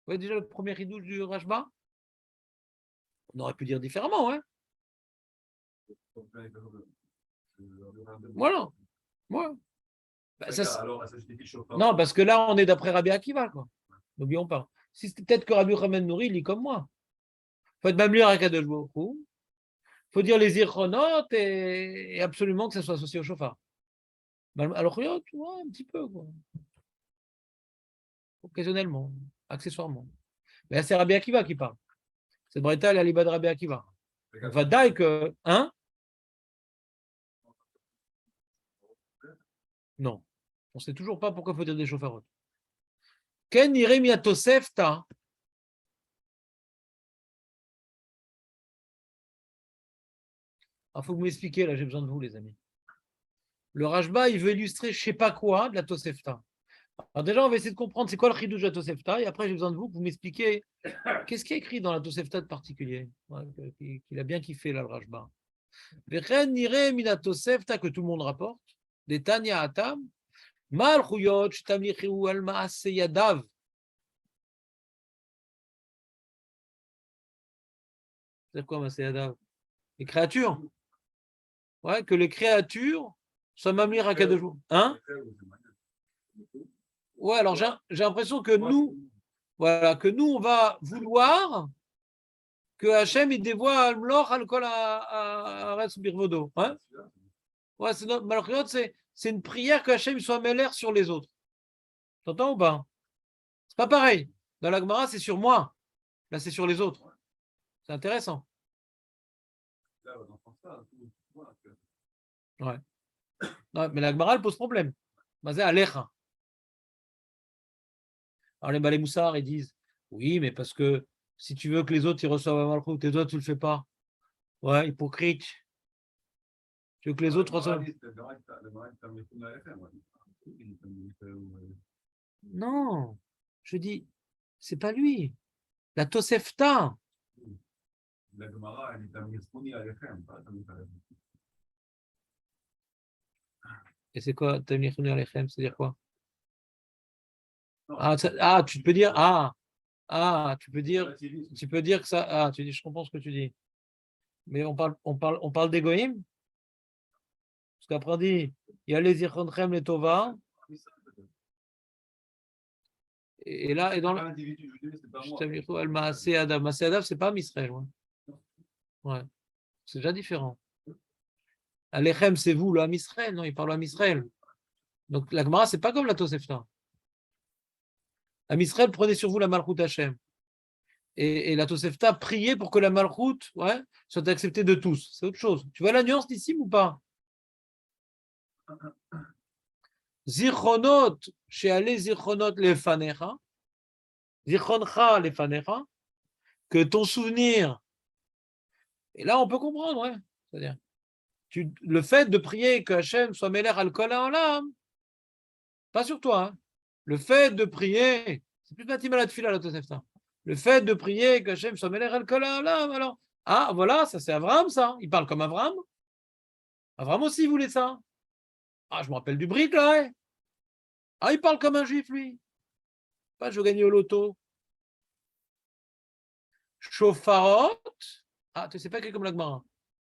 voyez déjà le premier chidouche du Rashba? On aurait pu dire différemment, hein. Voilà. Ouais. Bah, non, parce que là, on est d'après Rabbi Akiva, quoi. N'oublions pas. Si c'était peut-être que Rabbi Yochanan Nouri, il lit comme moi. Il faut être même lire à Kadosh Baruch Hu. Il faut dire les Zichronot et absolument que ça soit associé au chauffard. Alors, tu vois, un petit peu, quoi. Occasionnellement, accessoirement. Mais là, c'est Rabbi Akiva qui parle. C'est Breta et Alibad Rabbi Akiva. On va dire que. Hein? Non. On ne sait toujours pas pourquoi il faut dire des chauffarotes. Ken Iremia Tosefta. Il faut que vous m'expliquiez, là, j'ai besoin de vous, les amis. Le Rashba, il veut illustrer je ne sais pas quoi de la Tosefta. Alors déjà, on va essayer de comprendre c'est quoi le chidouche de la Tosefta, et après, j'ai besoin de vous que vous m'expliquiez qu'est-ce qui est écrit dans la Tosefta de particulier, qu'il a bien kiffé, là, le Rashba. Vechen nire mina Tosefta, que tout le monde rapporte, des Tanya Atam, Mal Chuyot, Shtamlichiu al Maase Yadav. C'est quoi Maase Yadav? Les créatures. Ouais, que les créatures soient mamlir à de jours. Hein? Ouais, alors j'ai l'impression que nous, voilà, que nous, on va vouloir que Hachem il dévoile l'or alcool à Birvodo. Hein? Ouais, c'est une prière que Hachem soit mêlère sur les autres. T'entends ou pas? C'est pas pareil. Dans la Gemara, c'est sur moi. Là, c'est sur les autres. C'est intéressant. Ouais. Non, mais la Gemara, elle pose problème. C'est Alecha. Alors les Balé Moussard, ils disent oui, mais parce que si tu veux que les autres ils reçoivent un malchut et toi tu le fais pas. Ouais, hypocrite. Tu veux que les autres reçoivent. Non, je dis, c'est pas lui. La Tosefta. Et c'est quoi Tamlichuni Alechem? C'est-à-dire quoi? Tu peux dire tu peux dire que ça. Tu dis, je comprends ce que tu dis. Mais on parle d'égoïme. Parce qu'après on dit, il y a les Zichronchem, les Tova. Et là, et dans le. Maaseh c'est pas Misraël. Ouais. C'est déjà différent. Alechem, c'est vous, le Amisraël. Non, il parle à Misraël. Donc la Gemara, c'est pas comme la Tosefta. Amisraël, prenez sur vous la Malchut Hashem. Et la Tosefta, priez pour que la Malchut soit acceptée de tous. C'est autre chose. Tu vois la nuance d'ici ou pas? Zichronot, chez Ale Zichronot lefanecha, Zichroncha lefanecha, que ton souvenir. Et là, on peut comprendre, ouais. C'est-à-dire, le fait de prier que Hachem soit mêler alcool en l'âme, pas sur toi, hein. Le fait de prier, c'est plus bâtiment la tefila, la Tosefta. Le fait de prier que Hachem soit mêler alcool en l'âme, alors. Ah, voilà, ça c'est Abraham, ça. Il parle comme Abraham. Abraham aussi voulait ça. Ah, je me rappelle du brick, là, ouais. Ah, il parle comme un juif, lui. Pas, je gagne au loto. Chauffarot. Ah, tu sais pas quel comme la Gemara.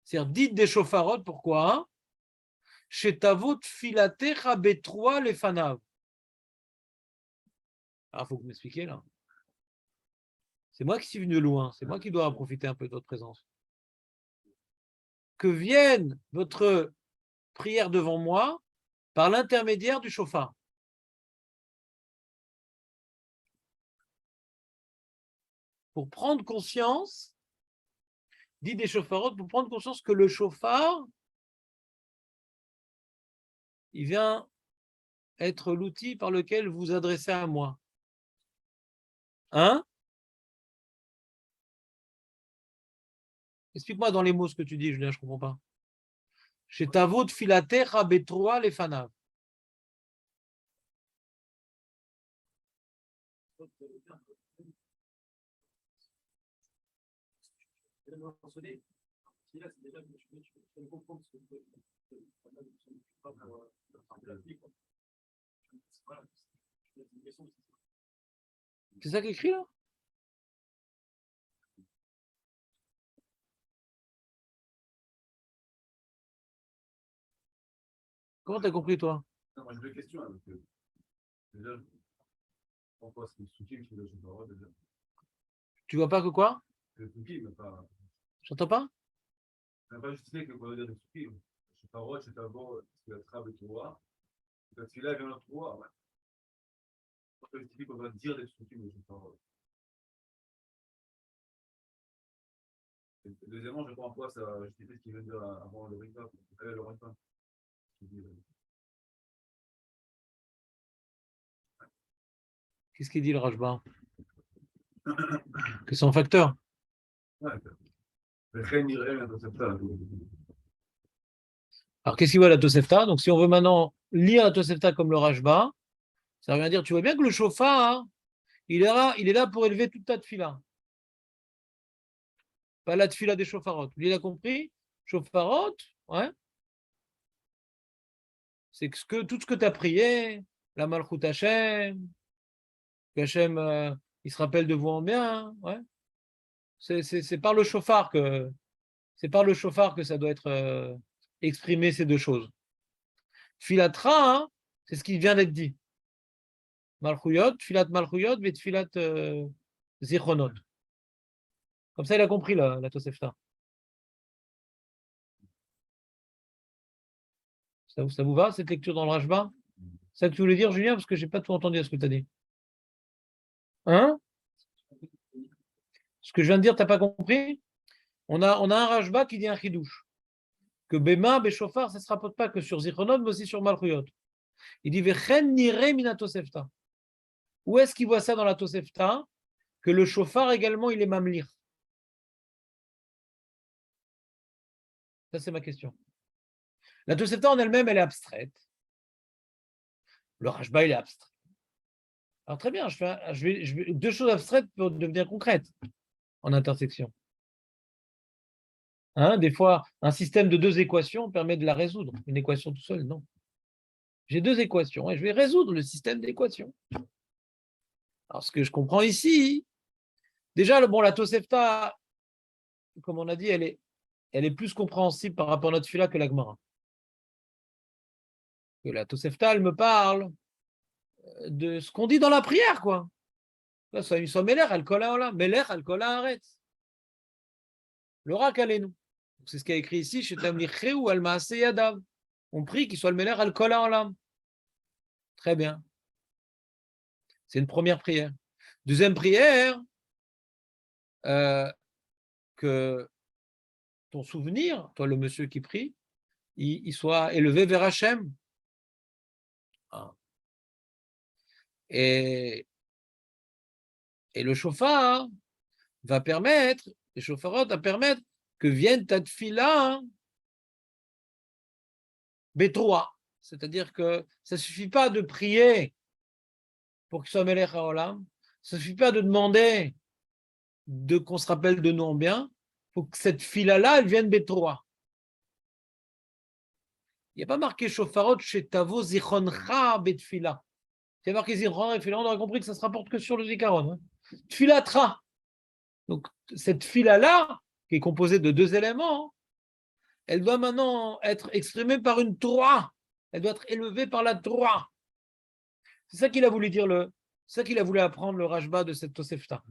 C'est-à-dire, dites des chauffarot, pourquoi? Chez Tavot filatecha betroa les fanav. Ah, il faut que vous m'expliquiez, là. C'est moi qui suis venu de loin. C'est moi qui dois profiter un peu de votre présence. Que vienne votre prière devant moi par l'intermédiaire du chauffard. Pour prendre conscience, dit des chauffarotes, pour prendre conscience que le chauffard, il vient être l'outil par lequel vous vous adressez à moi? Hein? Explique-moi dans les mots ce que tu dis, Julien, je ne comprends pas. Chez Tavot Filatecha Betroa Lefanav. C'est ça qui est écrit là? Comment tu as compris toi? Non, moi, j'ai deux questions. Hein, donc, déjà, pourquoi c'est le soutien qui fait le chauffeur déjà? Tu vois pas que quoi? Le soutien, mais pas. J'entends pas? On n'a pas justifié que le point de dire le soutien. Je sais pas, je sais pas, bon, parce que la trame est roi. Quand celui-là vient notre roi, ouais. On peut justifier qu'on va dire des soutiens, mais je sais pas. Deuxièmement, je crois en quoi ça justifie ce qu'il vient de dire avant le Ripa. Le Ripa. Qu'est-ce qu'il dit le Rajba? Que c'est un facteur. Ouais, alors, Alors qu'est-ce qu'il voit la Tosefta? Donc si on veut maintenant lire la Tosefta comme le Rajba, ça veut dire, tu vois bien que le chauffard, hein, il est là pour élever toute ta tefila. Pas la tefila des chauffarotes. Lui, il a compris? Chauffarote, ouais. C'est que tout ce que tu as prié, la Malchut Hashem, que Hashem, il se rappelle de vous en bien, hein, ouais. C'est par le chauffard que ça doit être exprimé ces deux choses. Filatra, hein, c'est ce qui vient d'être dit. Malchuyot, filat malchuyot, mais filat zichronot. Comme ça, il a compris la Tosefta. Ça vous va, cette lecture dans le Rashba? C'est ça que tu voulais dire, Julien? Parce que je n'ai pas tout entendu à ce que tu as dit. Hein? Ce que je viens de dire, tu n'as pas compris? On a un Rashba qui dit un chidouche. Que Bema, Beshofar, ça ne se rapporte pas que sur Zichronot, mais aussi sur Malchuyot. Il dit Vechen nire mina Tosefta. Où est-ce qu'il voit ça dans la Tosefta? Que le chauffard également, il est mamlir. Ça, c'est ma question. La Tosefta en elle-même, elle est abstraite. Le Rashba, il est abstrait. Alors très bien, je vais deux choses abstraites pour devenir concrètes en intersection. Hein, des fois, un système de deux équations permet de la résoudre. Une équation tout seul, non. J'ai deux équations et je vais résoudre le système d'équations. Alors, ce que je comprends ici, déjà, la Tosefta, comme on a dit, elle est plus compréhensible par rapport à notre fila que la Gemara. Que la Tosefta, elle me parle de ce qu'on dit dans la prière, quoi. Là, soit Meler, Al-Kola Ola, Meler, Al-Kola Aretz. Le rak nous. C'est ce qu'il y a écrit ici, chez Tamliché ou Al-Maase Yadav. On prie qu'il soit le Meler, Al-Kola Ola. Très bien. C'est une première prière. Deuxième prière, que ton souvenir, toi le monsieur qui prie, il soit élevé vers Hachem. Et le chauffard va permettre, les chauffarotes va permettre que vienne ta tfila B3. C'est-à-dire que ça ne suffit pas de prier pour qu'il soit Melech HaOlam. Ça ne suffit pas de demander qu'on se rappelle de nous en bien. Il faut que cette fila-là, elle vienne B3. Il n'y a pas marqué chauffarot chez Tavo Zichoncha Betfila. Il y a marqué Zichon et Fila, on aurait compris que ça ne se rapporte que sur le Zikaron. Hein. Tfilatra. Donc, cette fila-là, qui est composée de deux éléments, elle doit maintenant être exprimée par une Torah. Elle doit être élevée par la Torah. C'est ça qu'il a voulu dire, c'est ça qu'il a voulu apprendre le Rashba de cette Tosefta.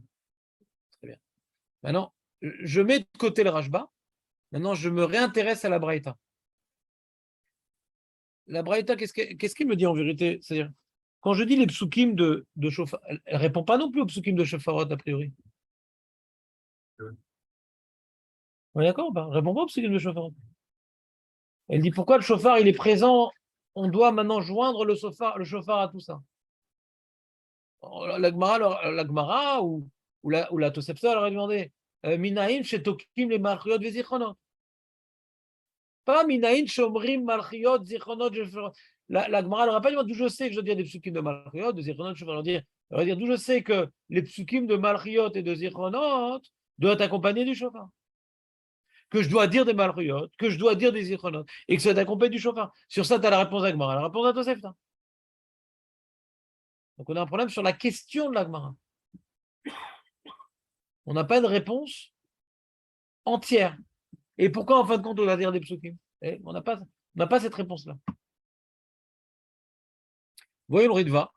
Très bien. Maintenant, je mets de côté le Rashba. Maintenant, je me réintéresse à la Braïta. La Braïta, qu'est-ce qu'il me dit en vérité? C'est-à-dire, quand je dis les psukim de Shofar, elle ne répond pas non plus aux psukim de Shofarot, a priori. On est d'accord ou pas? Elle ne répond pas aux psukim de Shofarot. Elle dit pourquoi le Shofar, il est présent on doit maintenant joindre le chauffard à tout ça. La Gemara ou la Tosefta, elle aurait demandé Minaïn shetokim les malchiot vezichronot. Pas Minaïn shomrim malchiot zichronot. La Gemara, elle n'aurait pas dit d'où je sais que je dois dire des psukim de malchiot, de zichronot. Elle va dire d'où je sais que les psukim de malchiot et de zichronot doivent accompagner du chauffard. Que je dois dire des malchiot, que je dois dire des zichronot, et que ça doit accompagner du chauffard. Sur ça, tu as la réponse à Gemara. La réponse à Tosefta. Donc on a un problème sur la question de la Gemara. On n'a pas de réponse entière. Et pourquoi, en fin de compte, on va dire des psukim? On n'a pas cette réponse-là. Voyons le Ritva.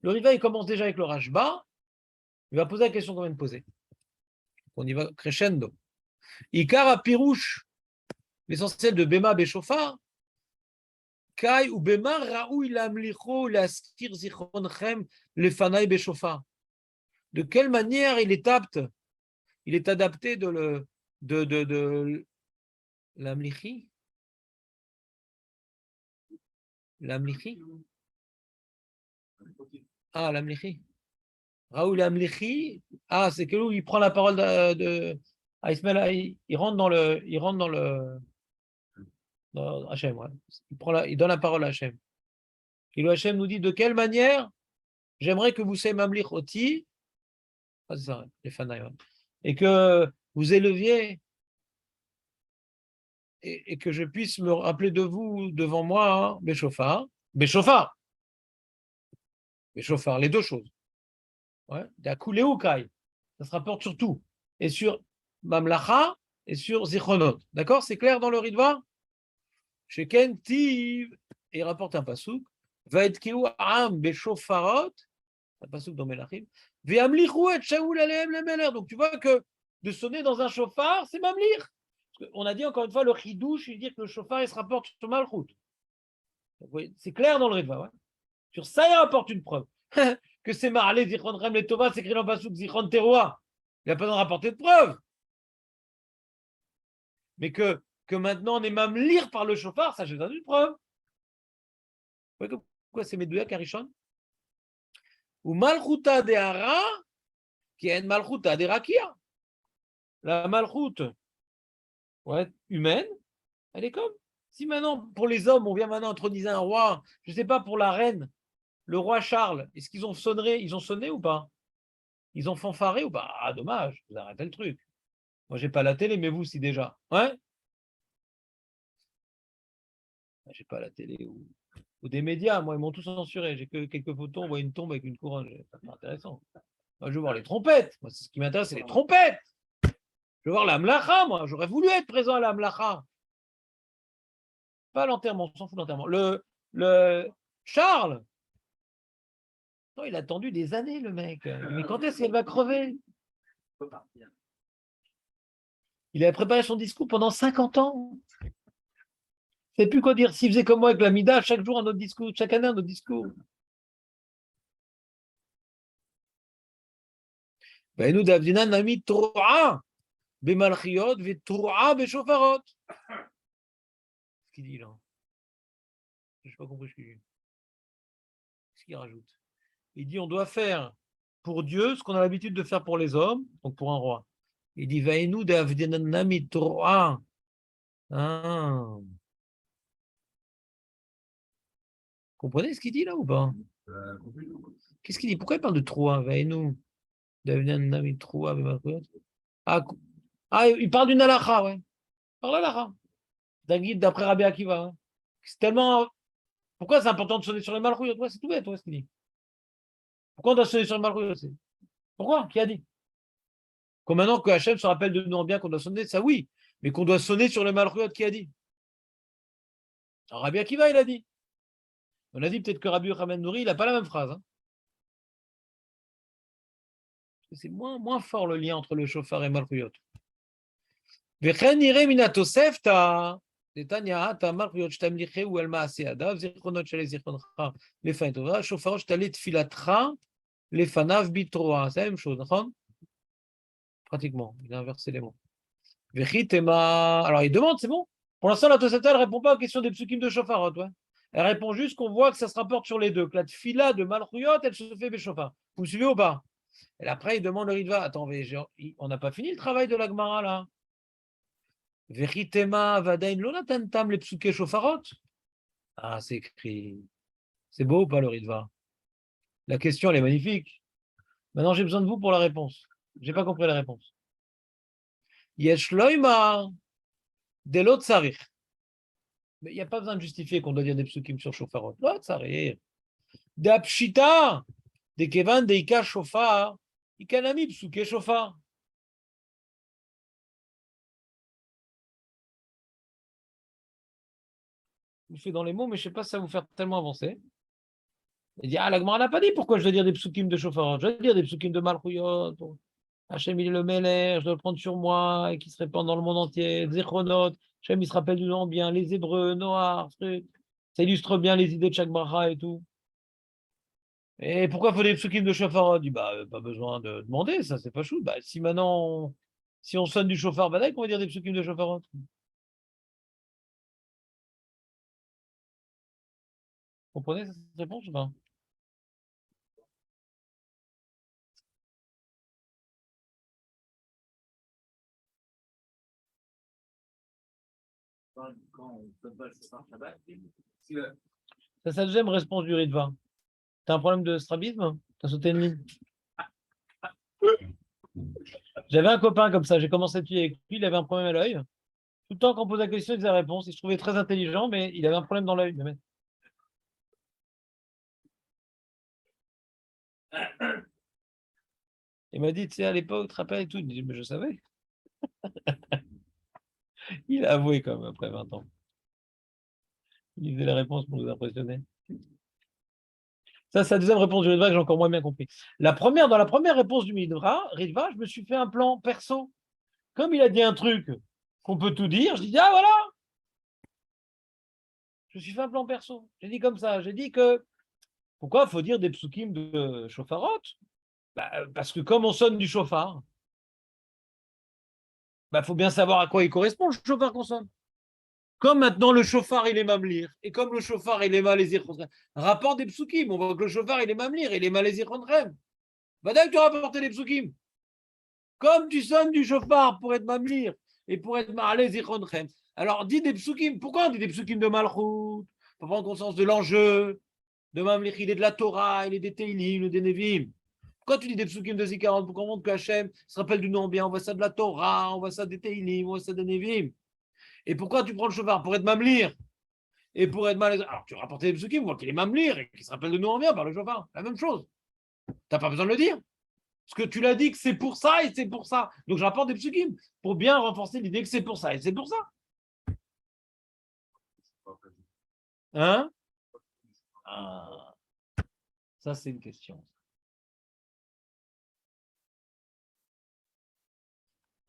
Le Ritva, il commence déjà avec le Rashba. Il va poser la question qu'on vient de poser. On y va crescendo. Ikara pirouche, l'essentiel de Bema Beshofar, Kai ou Bema Raoui Lamlicho Laskir Zichronchem Lefanai Beshofar. De quelle manière il est apte, il est adapté de l'amlichi? L'amlichi? Ah, l'amlichi. Raoul Amlichi, c'est que où il prend la parole Ismaël, il rentre dans Hachem, ouais. Il donne la parole à Hachem. Et le Hachem nous dit de quelle manière j'aimerais que vous soyez Mamlich Oti, c'est ça, les Fanaï, ouais. Et que vous éleviez et que je puisse me rappeler de vous devant moi, hein, Béchofar, les deux choses. Ouais, ça se rapporte sur tout. Et sur Mamlacha et sur Zichronot. D'accord? C'est clair dans le Ritva? Chez Kentiv, il rapporte un pasouk. Va être kiou am beshofarot, un pasouk dans Melachim. Ve'amlichou et shaoul alehem lemeler. Donc tu vois que de sonner dans un chauffard, c'est mamlir. On a dit encore une fois le chidouche, il dit que le chauffard il se rapporte sur Malchut. C'est clair dans le Ritva. Ouais? Sur ça, il rapporte une preuve. Que c'est Marlé, Zichron Rem, les Tova, c'est écrit dans le pasouk Zichron Teroa. Il n'a pas besoin de rapporter de preuve. Mais que maintenant on est même lire par le chauffard, ça j'ai besoin d'une preuve. Pourquoi c'est Medouya Karishon? Ou Malchuta de Hara, qui est une Malchuta de Rakia. La Malchut humaine, elle est comme. Si maintenant, pour les hommes, on vient maintenant introniser un roi, je ne sais pas, pour la reine, le roi Charles, est-ce qu'ils ont sonné, ou pas? Ils ont fanfaré ou pas? Ah, dommage, vous arrêtez le truc. Moi, j'ai pas la télé, mais vous, si déjà. Ouais? J'ai pas la télé ou des médias. Moi, ils m'ont tous censuré. J'ai que quelques photos, on voit une tombe avec une couronne. C'est pas intéressant. Moi, je veux voir les trompettes. Moi, c'est ce qui m'intéresse, c'est les trompettes. Je veux voir la mlacha, moi. J'aurais voulu être présent à la mlacha. Pas l'enterrement, on s'en fout de l'enterrement. Le Charles, non, il a attendu des années, le mec. Mais quand est-ce qu'elle va crever? Il avait préparé son discours pendant 50 ans. Il ne savait plus quoi dire. S'il faisait comme moi avec la Mida, chaque jour un autre discours, chaque année un autre discours. Ben, nous, Davdina, on a mis Troa, Bemalchiot, Troa, Beshofarot. Qu'est-ce qu'il dit là? Je n'ai pas compris ce qu'il dit. Qu'est-ce qu'il rajoute? Il dit on doit faire pour Dieu ce qu'on a l'habitude de faire pour les hommes, donc pour un roi. Il dit Vainu Davdinanami Troa. Comprenez ce qu'il dit là ou pas? Qu'est-ce qu'il dit? Pourquoi il parle de Troa? Vainu Davdinanami Troa. Il parle d'une halakha, ouais. Par l'halakha. D'un guide d'après Rabbi Akiva. Hein. C'est tellement. Pourquoi c'est important de sonner sur les malchouyot? Ouais, c'est tout bête, ce qu'il dit. Pourquoi on doit sonner sur les malchouyot? Pourquoi? Qui a dit? Comme maintenant que Hachem se rappelle de nous en bien qu'on doit sonner, ça oui. Mais qu'on doit sonner sur les malchouyot, qui a dit? Alors, Rabbi Akiva, il a dit. On a dit peut-être que Rabbi Yochanan Nouri, il n'a pas la même phrase. Hein. C'est moins fort le lien entre le chauffard et malchouyot. Vechen ire minatosefta. Netanya, ta malchouyot shtamliche ou el maaseadav, zichronot shele zichroncha, lefain tova, shofarot shtalet filatra, lefanav bitroa. C'est la même chose, d'accord? Pratiquement, il a inversé les mots. Vechitema. Alors il demande, c'est bon? Pour l'instant, la Tosafta, elle ne répond pas aux questions des psukim de Shofarot. Ouais. Elle répond juste qu'on voit que ça se rapporte sur les deux, que la tfila de Malchuyot, elle se fait Béchofar. Vous me suivez ou pas? Et après, il demande le Ritva. Attends, mais on n'a pas fini le travail de la Gemara, là. Veritema vadain lonatantam les psuké Shofarot. Ah, c'est écrit. C'est beau ou pas le Ritva? La question, elle est magnifique. Maintenant, j'ai besoin de vous pour la réponse. J'ai pas compris la réponse. Yesh loima de l'autre sarir. Mais il n'y a pas besoin de justifier qu'on doit dire des psukim sur Shofarot. L'autre sarir. De apshita, de kevan, de ika shofar, ikanami psuké shofar. Vous faites dans les mots, mais je ne sais pas si ça va vous faire tellement avancer. Et dire, ah, la Gemara n'a pas dit pourquoi je dois dire des psukim de Shofarot. Je dois dire des psukim de Malchuyot. Hachem, il est le Melech, je dois le prendre sur moi et qui se répand dans le monde entier. Zechronot, Hachem, il se rappelle du nom bien. Les Hébreux, Noir, truc. Ça illustre bien les idées de chaque bracha et tout. Et pourquoi il faut des psukim de Shofarot? Il dit, bah, pas besoin de demander, ça, c'est pas chou. Bah, si maintenant, si on sonne du chauffard, bah, on va dire des psukim de Shofarot. Vous comprenez cette réponse ou pas? Quand on ne donne pas le chauffard Shabbat, C'est sa deuxième réponse du Ritva. T'as un problème de strabisme? T'as sauté une ligne? J'avais un copain comme ça, j'ai commencé à étudier avec lui, il avait un problème à l'œil. Tout le temps qu'on pose la question, il faisait la réponse. Il se trouvait très intelligent, mais il avait un problème dans l'œil. Il m'a dit, tu sais, à l'époque, tu te rappelles et tout. Il dit, mais je savais. Il a avoué quand même après 20 ans. Il faisait la réponse pour nous impressionner. Ça, c'est la deuxième réponse du Ritva que j'ai encore moins bien compris. Dans la première réponse du Ritva, je me suis fait un plan perso. Comme il a dit un truc qu'on peut tout dire, je dis, ah voilà, je me suis fait un plan perso. J'ai dit comme ça, j'ai dit que, pourquoi il faut dire des psukim de Shofarot? Bah, parce que comme on sonne du chauffard, bah, faut bien savoir à quoi il correspond le chauffard qu'on sonne. Comme maintenant le chauffard il est mamlir, et comme le chauffard il est malaisir, rapport des psukim, on voit que le chauffard il est mamlir, il est malaisir rem. Bah d'accord, tu rapportes les psukim. Comme tu sonnes du chauffard pour être mamlir et pour être malaisir rem. Alors dis des psukim. Pourquoi on dit des psukim de malchut? Pour prendre conscience de l'enjeu, de mamlir, il est de la Torah, il est des Teilim, il est des Nevim. Quand tu dis des psukim de Zikaron, pour qu'on montre qu'Hachem se rappelle du nom bien, on voit ça de la Torah, on voit ça des Teilim, on voit ça des Nevim. Et pourquoi tu prends le chauffard? Pour être mamlir et pour être mal. Alors tu rapportes des psukim, on voit qu'il est mamlir et qu'il se rappelle de nous en bien par le chauffard. La même chose. Tu n'as pas besoin de le dire. Parce que tu l'as dit que c'est pour ça et c'est pour ça. Donc je rapporte des psukim pour bien renforcer l'idée que c'est pour ça et c'est pour ça. Hein? Ah, ça, c'est une question.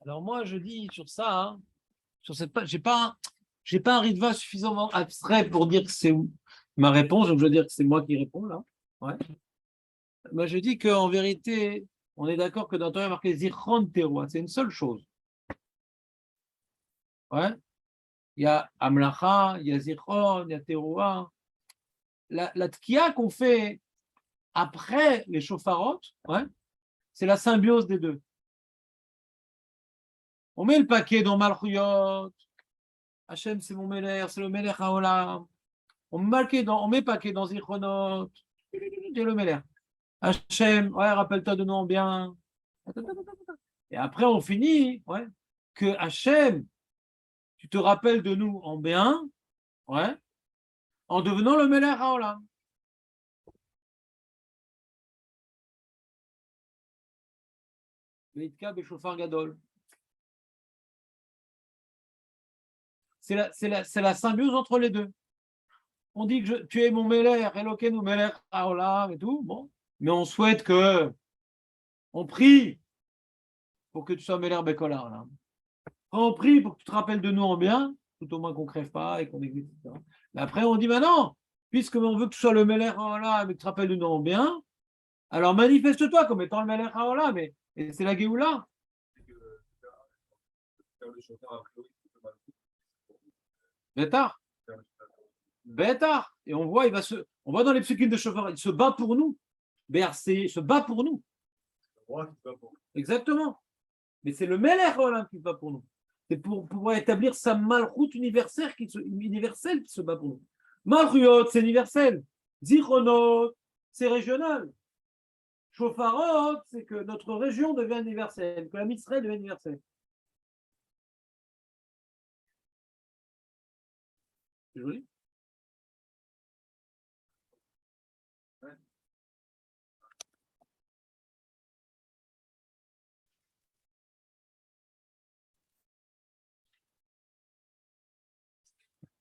Alors moi, je dis sur ça, hein, sur cette page, j'ai pas un ritva suffisamment abstrait pour dire que c'est ma réponse, donc je veux dire que c'est moi qui réponds là. Ouais. Moi, je dis qu'en vérité, on est d'accord que dans le Torah, il y a marqué Zichron Teroua, c'est une seule chose. Ouais. Il y a Amlacha, il y a Zichron, il y a Teroua. La tkia qu'on fait après les shofarot, ouais, c'est la symbiose des deux. On met le paquet dans Malchuyot. Hachem, c'est mon Melech, c'est le Melech Haolam. On met paquet dans Zichronot. Dieu le Melech. Hachem, ouais, rappelle-toi de nous bien. Et après, on finit, ouais, que Hachem, tu te rappelles de nous en bien, ouais, en devenant le Melech Haolam. Veitka Beshofar Gadol. C'est la symbiose entre les deux. On dit que tu es mon Melech, Elokeinu Melech Haolam et tout, bon, mais on souhaite que, on prie pour que tu sois Melech Bekolar, là. On prie pour que tu te rappelles de nous en bien, tout au moins qu'on ne crève pas et qu'on existe, etc. Mais après, on dit, bah non, puisque on veut que tu sois le Melech Haolam et que tu te rappelles de nous en bien, alors manifeste-toi comme étant le Melech Haolam, et c'est la Géoula. le chauffard a priori, c'est pas mal. Bétar. Bétar. Et on voit, on voit dans les psukim de Shofar, il se bat pour nous. BRC se bat pour nous. Exactement. Mais c'est le Melech Olam qui se bat pour nous. C'est pour pouvoir établir sa malchoute universelle qui se bat pour nous. Malchut, c'est universel. Zichronot, c'est régional. Shofarot, c'est que notre région devient universelle, que la Mitzrayim devient universelle. C'est joli.